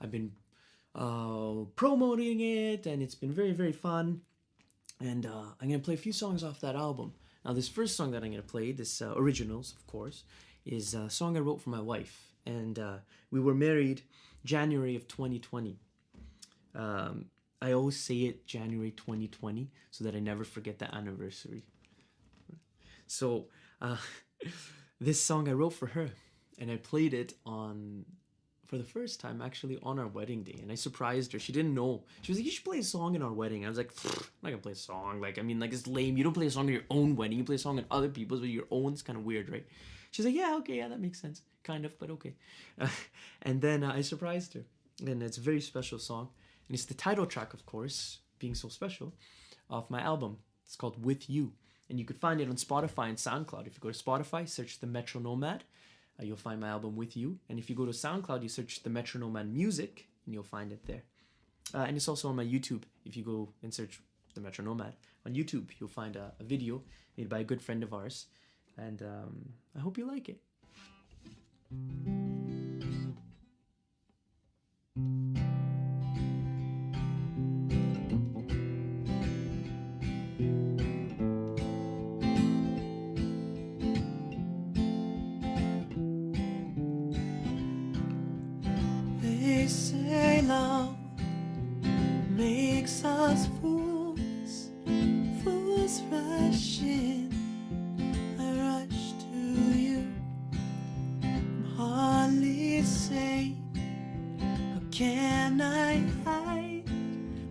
Speaker 4: I've been promoting it, and it's been very, very fun. And I'm gonna play a few songs off that album. Now, this first song that I'm gonna play, this originals, of course, is a song I wrote for my wife, and we were married January of 2020. I always say it January 2020 so that I never forget the anniversary. So this song I wrote for her, and I played it for the first time actually on our wedding day, and I surprised her. She didn't know. She was like, "You should play a song in our wedding." I was like, "I'm not gonna play a song. It's lame. You don't play a song at your own wedding. You play a song at other people's, but your own is kind of weird, right?" She's like, "Yeah, okay, yeah, that makes sense, kind of, but okay." And then I surprised her, and it's a very special song, and it's the title track, of course, being so special, of my album. It's called "With You." And you could find it on Spotify and SoundCloud. If you go to Spotify, search the Metro Nomad, you'll find my album "With You." And if you go to SoundCloud, you search the Metro Nomad Music, and you'll find it there. And it's also on my YouTube. If you go and search the Metro Nomad on YouTube, you'll find a video made by a good friend of ours. And I hope you like it. Say love makes us fools, fools rush in. I rush to you. I'm hardly sane. How can I hide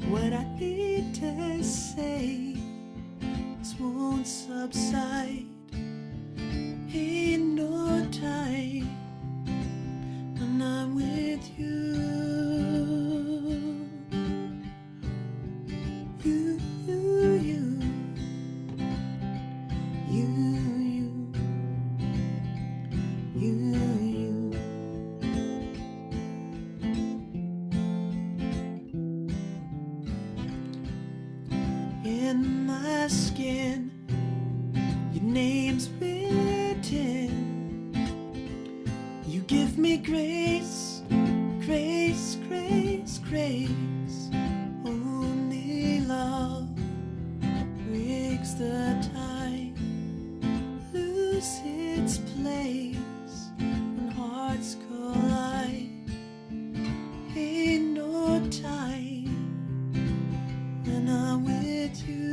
Speaker 4: what I need to say this won't subside. Ain't no time when I'm with you. You, you, you, you, you, you. In my skin, your name's written. You give me grace, grace, grace, grace. Only love breaks the tie, lose its place when hearts collide. Ain't no time when I'm with you.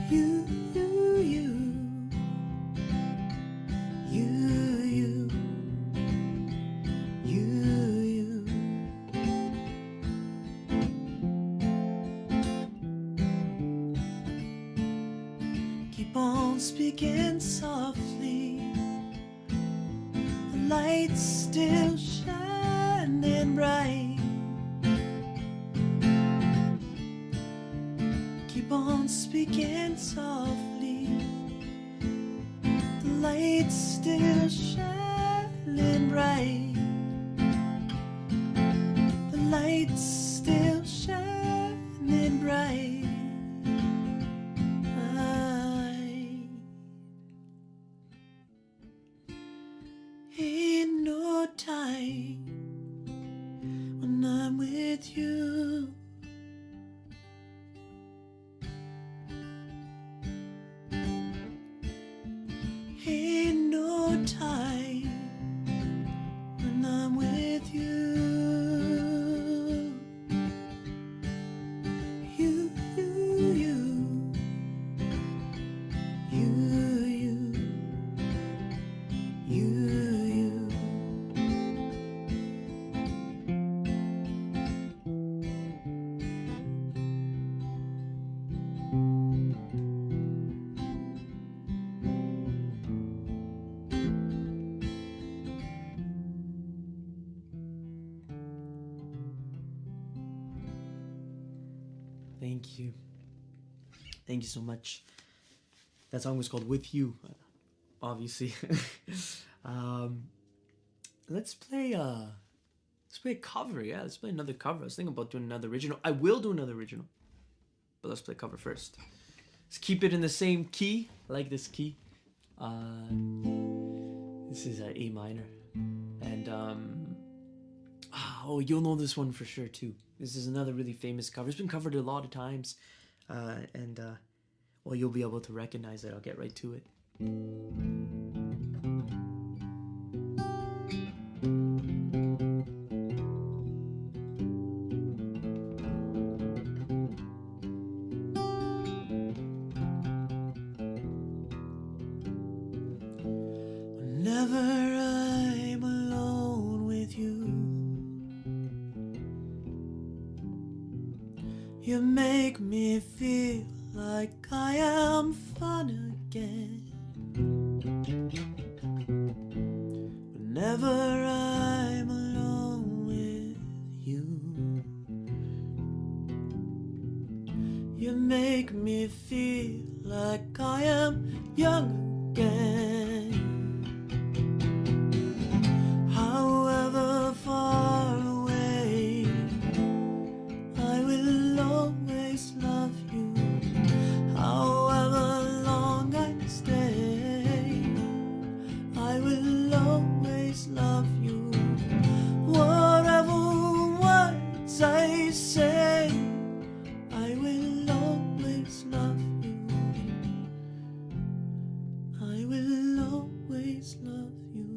Speaker 4: You, you, you, you, you, you, you. Keep on speaking softly, the light's still shining bright. Keep on speaking softly, the light's still shining bright. The light's still shining bright. Ain't no time when I'm with you. Ain't no time when I'm with you. You, you, you, you, you, you. Thank you. Thank you so much. That song was called With You, obviously. Let's play a cover. Yeah, let's play another cover. I was thinking about doing another original. I will do another original, but let's play cover first. Let's keep it in the same key. I like this key. This is A minor, and oh, you'll know this one for sure too. This is another really famous cover. It's been covered a lot of times, and well, you'll be able to recognize it. I'll get right to it. Whenever I'm alone with you, you make me feel like I am fun again. Whenever I'm alone with you, you make me feel like I am young again. However far away, I will always love you. However long I stay, I will always love you. Whatever words I say, I will always love you. I will always love you.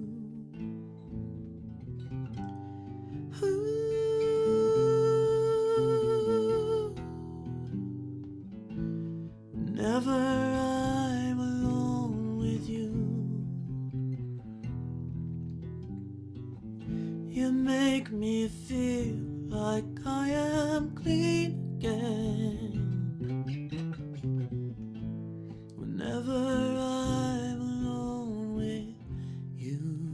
Speaker 4: Whenever I'm alone with you, you make me feel like I am clean again. Whenever I'm alone with you,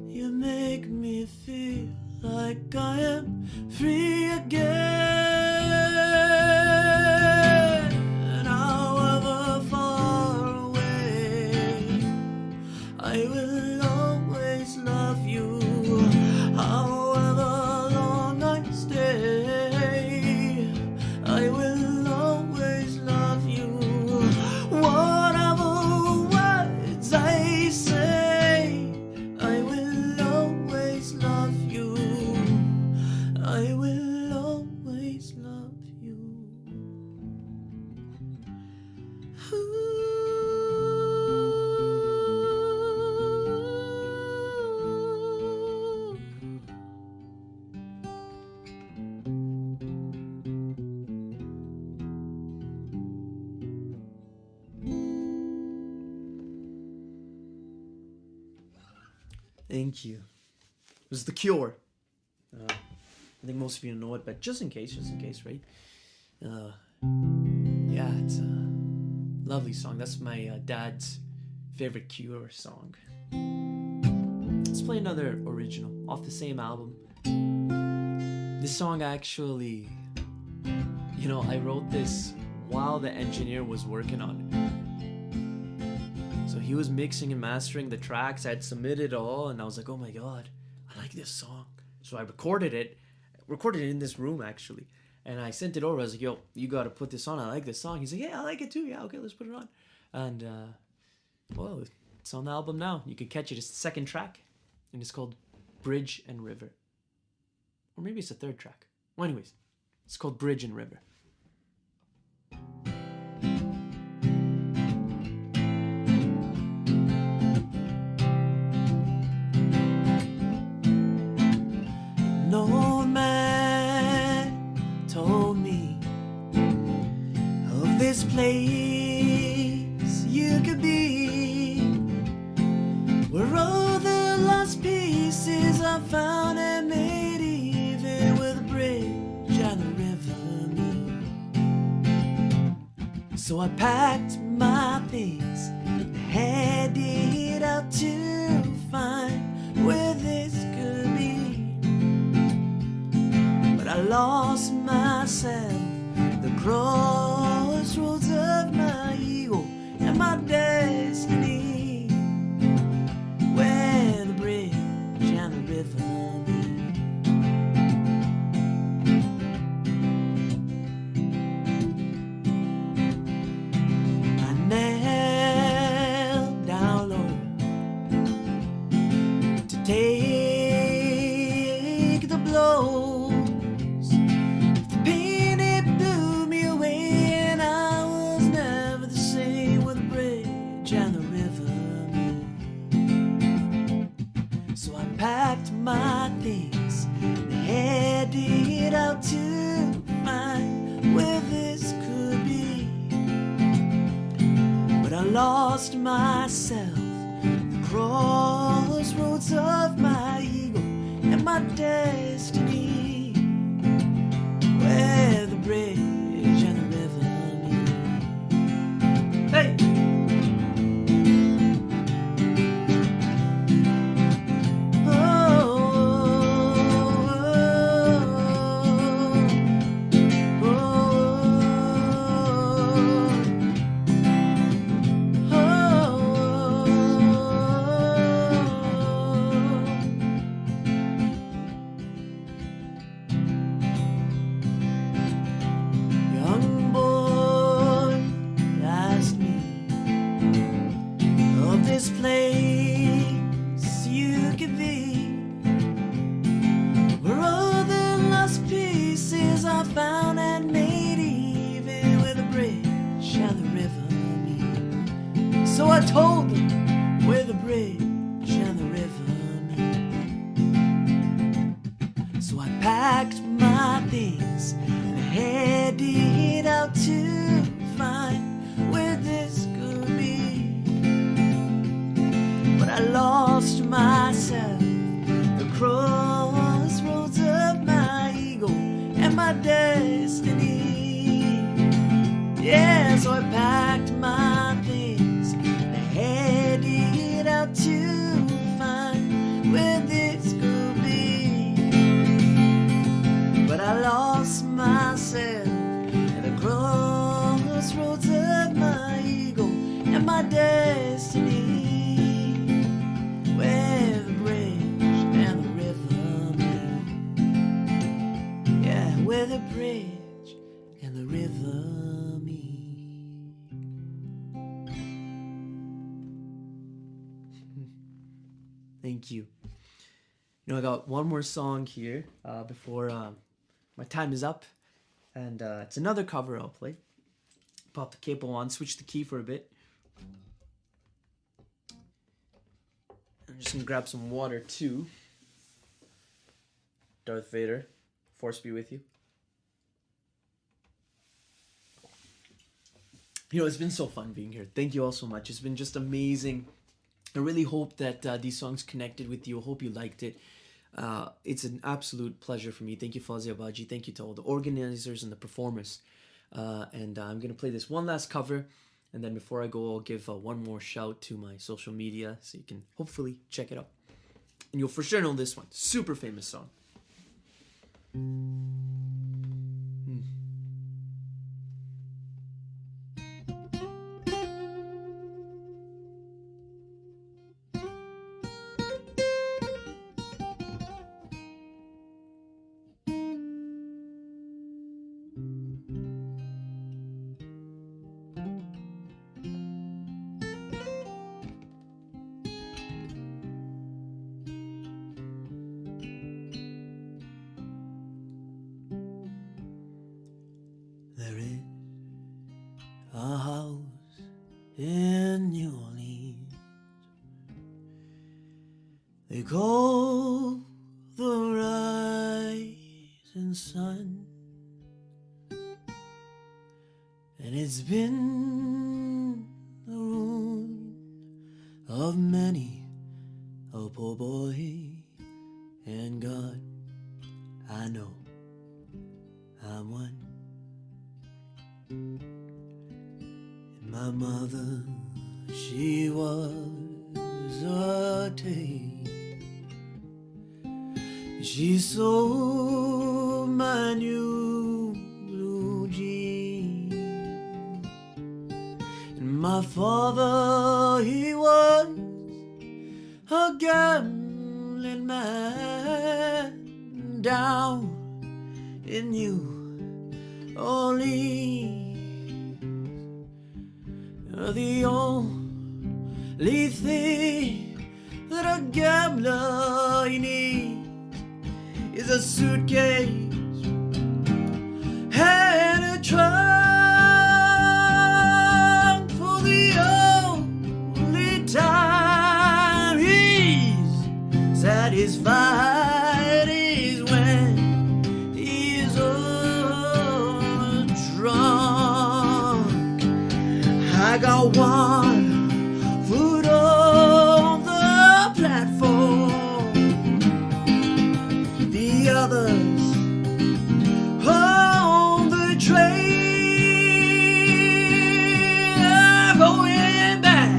Speaker 4: you make me feel like I am free again. And however far away, I will always love you. However long I stay, I will always love you. Whatever words I say, I will always love you. I will always love you. Thank you. It was The Cure. I think most of you know it, but just in case, right? Yeah, it's a lovely song. That's my dad's favorite Cure song. Let's play another original off the same album. This song actually, I wrote this while the engineer was working on it. So he was mixing and mastering the tracks. I had submitted it all, and I was like, oh my god, I like this song. So I recorded it in this room actually, and I sent it over. I was like, yo, you gotta put this on, I like this song. He's like, yeah, I like it too. Yeah, okay, let's put it on. And well, it's on the album now. You can catch it. It's the second track, and it's called Bridge and River, or maybe it's the third track. Well, anyways, it's called Bridge and River. Nomad told me of this place you could be, where all the lost pieces are found and made even with a bridge and the river meet. So I packed my things and headed out to find where this could be. I lost myself, the crossroads of my ego and my destiny, where the bridge and the river meet. I knelt down low to take the blow. Packed my things and headed out to find where this could be. But I lost myself, the crossroads of my ego and my destiny, where the bridge and the river meet. Hey! So I told them where the bridge and the river meet. So I packed my things and headed out to find where this could be. But I lost myself, the cross our destiny, where the bridge and the river meet. Yeah, where the bridge and the river meet. Thank you. You know, I got one more song here before my time is up, and it's another cover I'll play. Pop the capo on, switch the key for a bit. I'm just gonna grab some water too. Darth Vader, force be with you. You know, it's been so fun being here. Thank you all so much. It's been just amazing. I really hope that these songs connected with you. I hope you liked it. It's an absolute pleasure for me. Thank you, Fawzi Abaji. Thank you to all the organizers and the performers. And I'm going to play this one last cover. And then before I go, I'll give one more shout to my social media so you can hopefully check it out. And you'll for sure know this one. Super famous song. There is a house in New Orleans they call the rising sun, and it's been the ruin of many a poor boy. And God, I know I'm one. And my mother, she was a tailor. She sold my new blue jeans. And my father, he was a gambling man down in New Orleans. The only thing that a gambler needs is a suitcase and a trunk for the only time he's satisfied is when he's drunk. I got one foot on the platform, the others on the train. I'm going back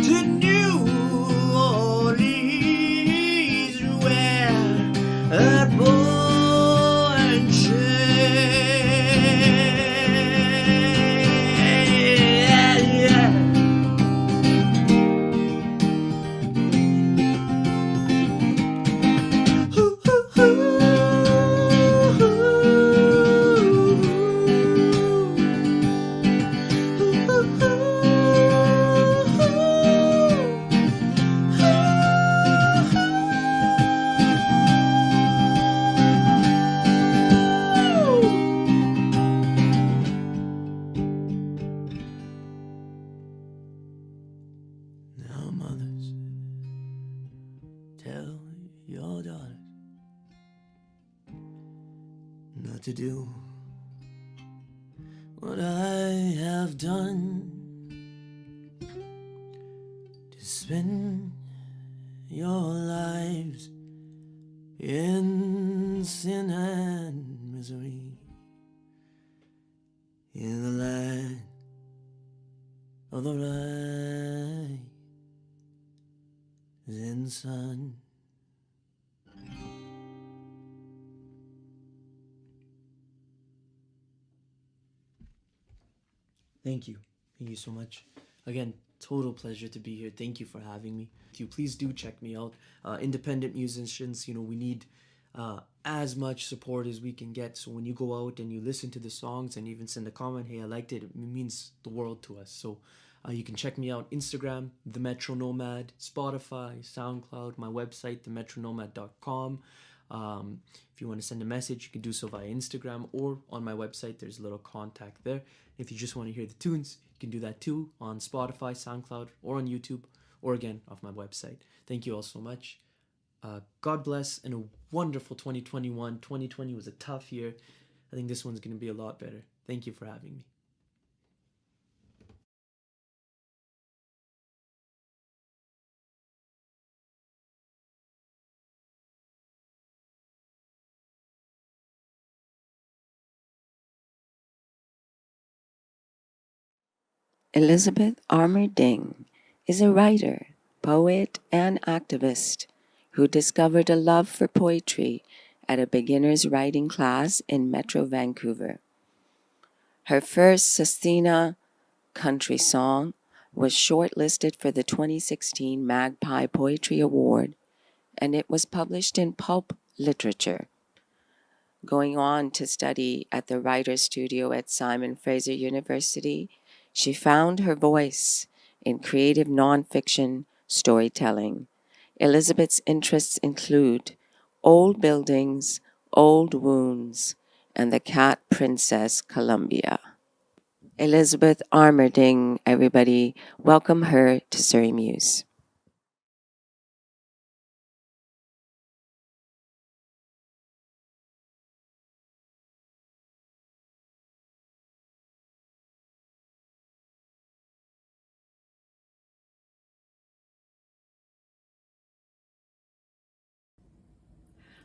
Speaker 4: to New Orleans where that boy and now mothers, tell your daughters not to do what I have done, to spend your lives in sin and misery in the land of the rising sun. Thank you. Thank you so much. Again, total pleasure to be here. Thank you for having me. Please do check me out. Independent musicians, we need as much support as we can get. So when you go out and you listen to the songs and even send a comment, hey, I liked it, it means the world to us. So you can check me out Instagram, The Metro Nomad, Spotify, SoundCloud, my website, themetronomad.com. If you want to send a message, you can do so via Instagram or on my website. There's a little contact there. If you just want to hear the tunes, you can do that too on Spotify, SoundCloud, or on YouTube, or again off my website. Thank you all so much. God bless and a wonderful 2021. 2020 was a tough year. I think this one's going to be a lot better. Thank you for having me.
Speaker 1: Elizabeth Amerding is a writer, poet, and activist who discovered a love for poetry at a beginner's writing class in Metro Vancouver. Her first Sestina country song was shortlisted for the 2016 Magpie Poetry Award, and it was published in Pulp Literature. Going on to study at the Writer's Studio at Simon Fraser University, she found her voice in creative nonfiction storytelling. Elizabeth's interests include old buildings, old wounds, and the cat princess Columbia. Elizabeth Amerding, everybody, welcome her to Surrey Muse.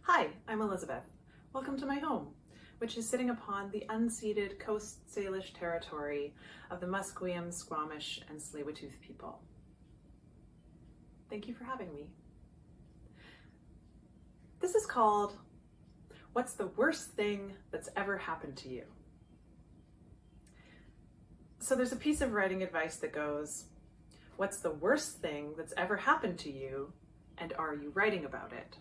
Speaker 3: Hi, I'm Elizabeth. Welcome to my home, which is sitting upon the unceded Coast Salish territory of the Musqueam, Squamish, and Tsleil-Waututh people. Thank you for having me. This is called, What's the Worst Thing That's Ever Happened to You? So there's a piece of writing advice that goes, what's the worst thing that's ever happened to you, and are you writing about it?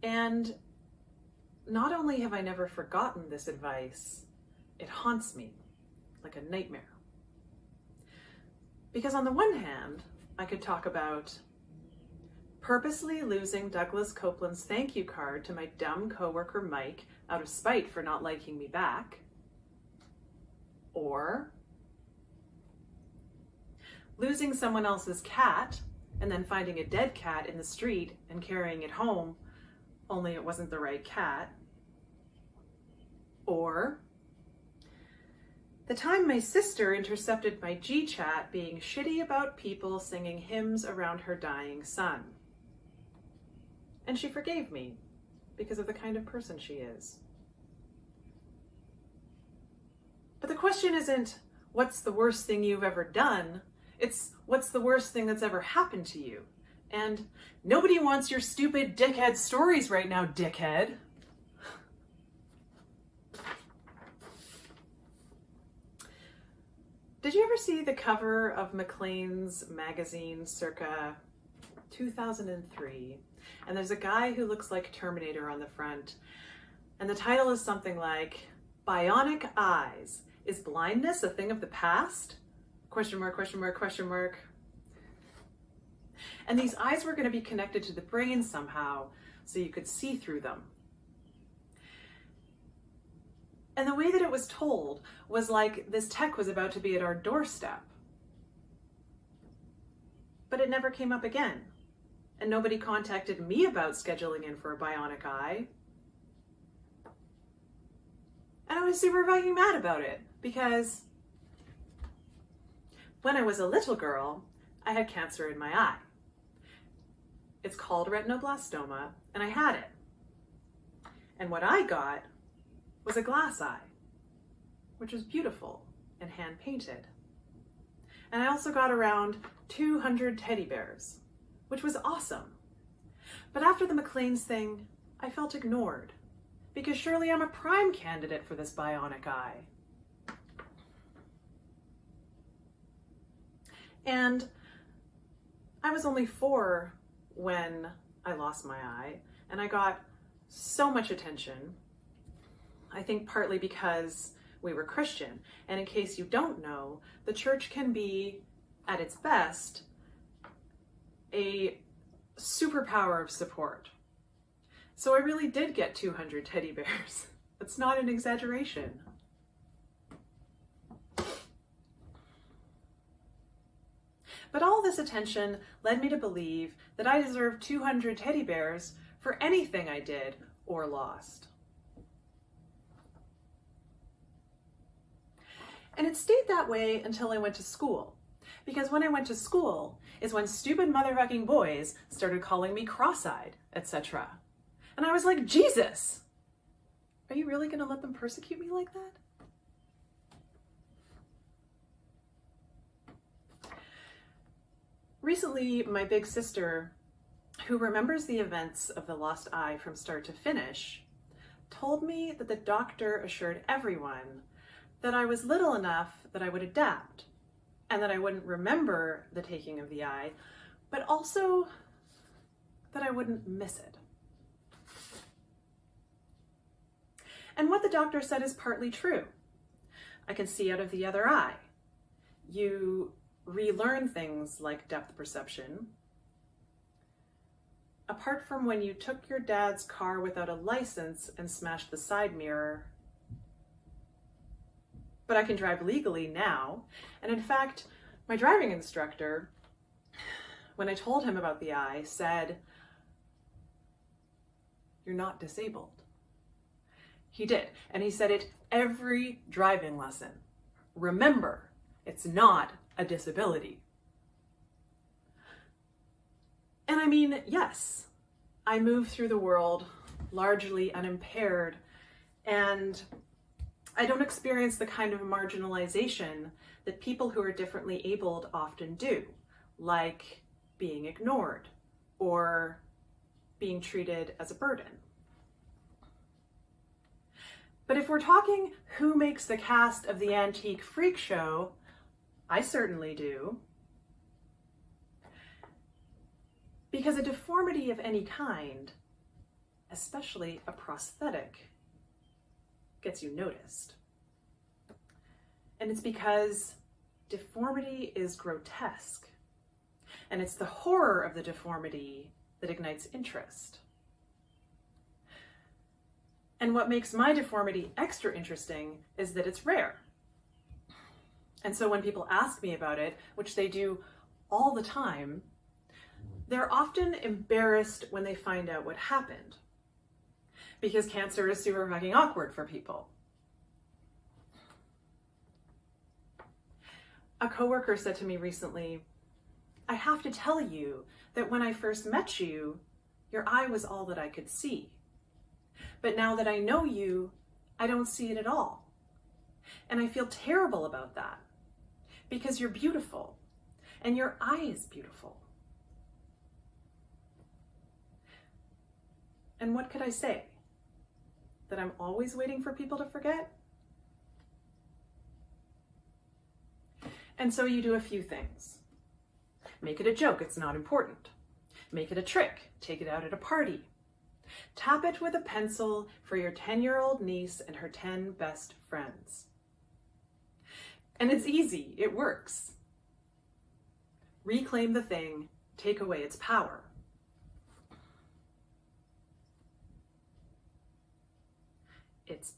Speaker 3: And not only have I never forgotten this advice, it haunts me like a nightmare. Because on the one hand, I could talk about purposely losing Douglas Copeland's thank you card to my dumb coworker Mike out of spite for not liking me back, or losing someone else's cat and then finding a dead cat in the street and carrying it home, only it wasn't the right cat. Or the time my sister intercepted my G-chat being shitty about people singing hymns around her dying son. And she forgave me because of the kind of person she is. But the question isn't, what's the worst thing you've ever done? It's, what's the worst thing that's ever happened to you? And nobody wants your stupid dickhead stories right now, dickhead. Did you ever see the cover of Maclean's magazine circa 2003? And there's a guy who looks like Terminator on the front. And the title is something like, Bionic Eyes. Is blindness a thing of the past? Question mark, question mark, question mark. And these eyes were going to be connected to the brain somehow, so you could see through them. And the way that it was told was like this tech was about to be at our doorstep. But it never came up again. And nobody contacted me about scheduling in for a bionic eye. And I was super fucking mad about it, because when I was a little girl, I had cancer in my eye. It's called retinoblastoma, and I had it. And what I got was a glass eye, which was beautiful and hand-painted. And I also got around 200 teddy bears, which was awesome. But after the Maclean's thing, I felt ignored, because surely I'm a prime candidate for this bionic eye. And I was only 4 when I lost my eye, and I got so much attention. I think partly because we were Christian. And in case you don't know, the church can be, at its best, a superpower of support. So I really did get 200 teddy bears. That's not an exaggeration. But all this attention led me to believe that I deserved 200 teddy bears for anything I did or lost. And it stayed that way until I went to school. Because when I went to school is when stupid motherfucking boys started calling me cross-eyed, etc. And I was like, Jesus! Are you really gonna let them persecute me like that? Recently, my big sister, who remembers the events of the lost eye from start to finish, told me that the doctor assured everyone that I was little enough that I would adapt and that I wouldn't remember the taking of the eye, but also that I wouldn't miss it. And what the doctor said is partly true. I can see out of the other eye. You relearn things like depth perception. Apart from when you took your dad's car without a license and smashed the side mirror. But I can drive legally now. And in fact, my driving instructor, when I told him about the eye, said, "You're not disabled." He did. And he said it every driving lesson. Remember, it's not a disability. And I mean, yes, I move through the world largely unimpaired, and I don't experience the kind of marginalization that people who are differently abled often do, like being ignored or being treated as a burden. But if we're talking who makes the cast of the Antique Freak Show, I certainly do. Because a deformity of any kind, especially a prosthetic, gets you noticed. And it's because deformity is grotesque. And it's the horror of the deformity that ignites interest. And what makes my deformity extra interesting is that it's rare. And so when people ask me about it, which they do all the time, they're often embarrassed when they find out what happened. Because cancer is super fucking awkward for people. A coworker said to me recently, "I have to tell you that when I first met you, your eye was all that I could see. But now that I know you, I don't see it at all. And I feel terrible about that. Because you're beautiful. And your eye is beautiful." And what could I say? That I'm always waiting for people to forget? And so you do a few things. Make it a joke, it's not important. Make it a trick, take it out at a party. Tap it with a pencil for your 10-year-old niece and her 10 best friends. And it's easy, it works. Reclaim the thing, take away its power. It's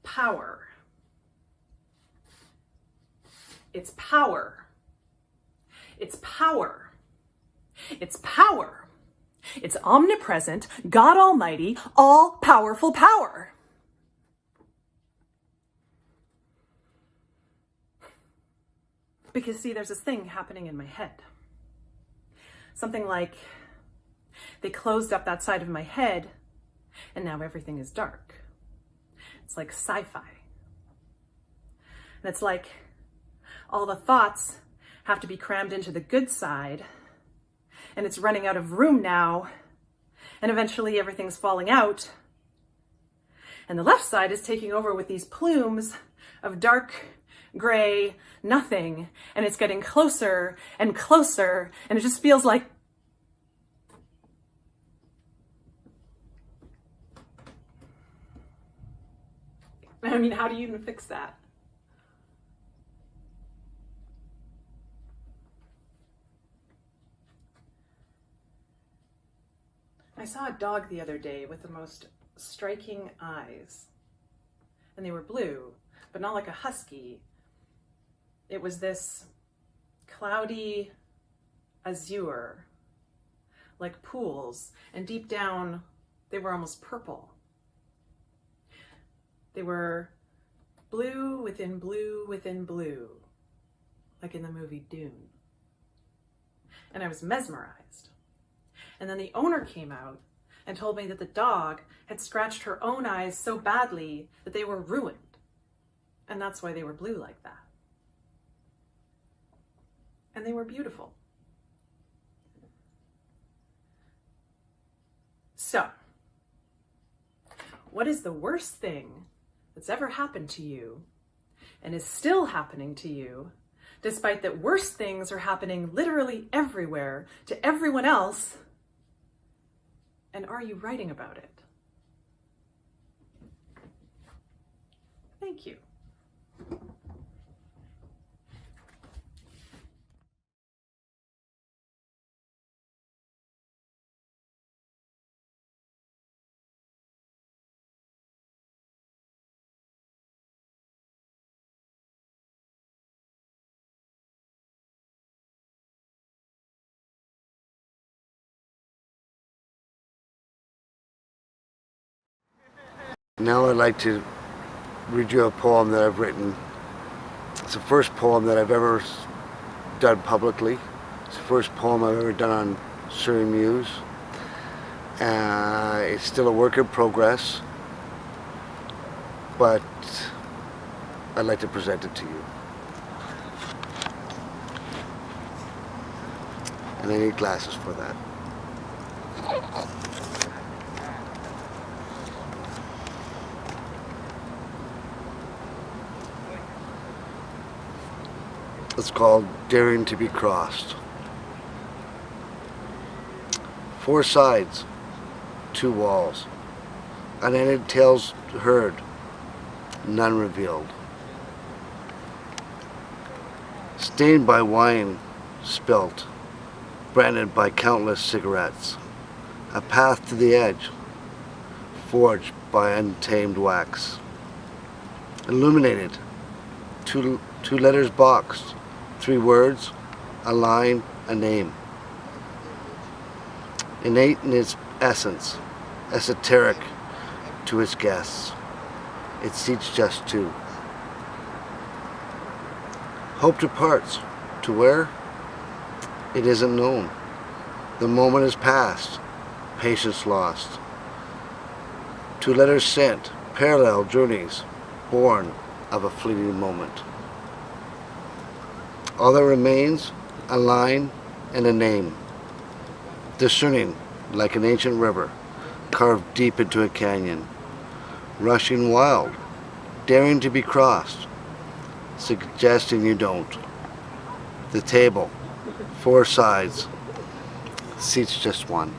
Speaker 3: power. It's power. It's power. It's power. It's omnipresent, God Almighty, all-powerful power. Because see, there's this thing happening in my head. Something like they closed up that side of my head and now everything is dark. It's like sci-fi. And it's like all the thoughts have to be crammed into the good side, and it's running out of room now, and eventually everything's falling out. And the left side is taking over with these plumes of dark, gray, nothing, and it's getting closer and closer, and it just feels like I mean, how do you even fix that? I saw a dog the other day with the most striking eyes. And they were blue, but not like a husky. It was this cloudy azure, like pools, and deep down, they were almost purple. They were blue within blue within blue, like in the movie Dune. And I was mesmerized. And then the owner came out and told me that the dog had scratched her own eyes so badly that they were ruined. And that's why they were blue like that. And they were beautiful. So, what is the worst thing that's ever happened to you and is still happening to you, despite that worse things are happening literally everywhere to everyone else? And are you writing about it? Thank you.
Speaker 5: Now I'd like to read you a poem that I've written. It's the first poem that I've ever done publicly. It's the first poem I've ever done on Surrey Muse. It's still a work in progress, but I'd like to present it to you. And I need glasses for that. It's called Daring to be Crossed. 4 sides, 2 walls, unended tales heard, none revealed. Stained by wine spilt, branded by countless cigarettes, a path to the edge, forged by untamed wax. Illuminated, two letters boxed, 3 words, a line, a name. Innate in its essence, esoteric to its guests. It seats just 2. Hope departs. To where? It isn't known. The moment is past. Patience lost. 2 letters sent, parallel journeys, born of a fleeting moment. All that remains, a line and a name. Discerning like an ancient river, carved deep into a canyon. Rushing wild, daring to be crossed, suggesting you don't. The table, 4 sides, seats just 1.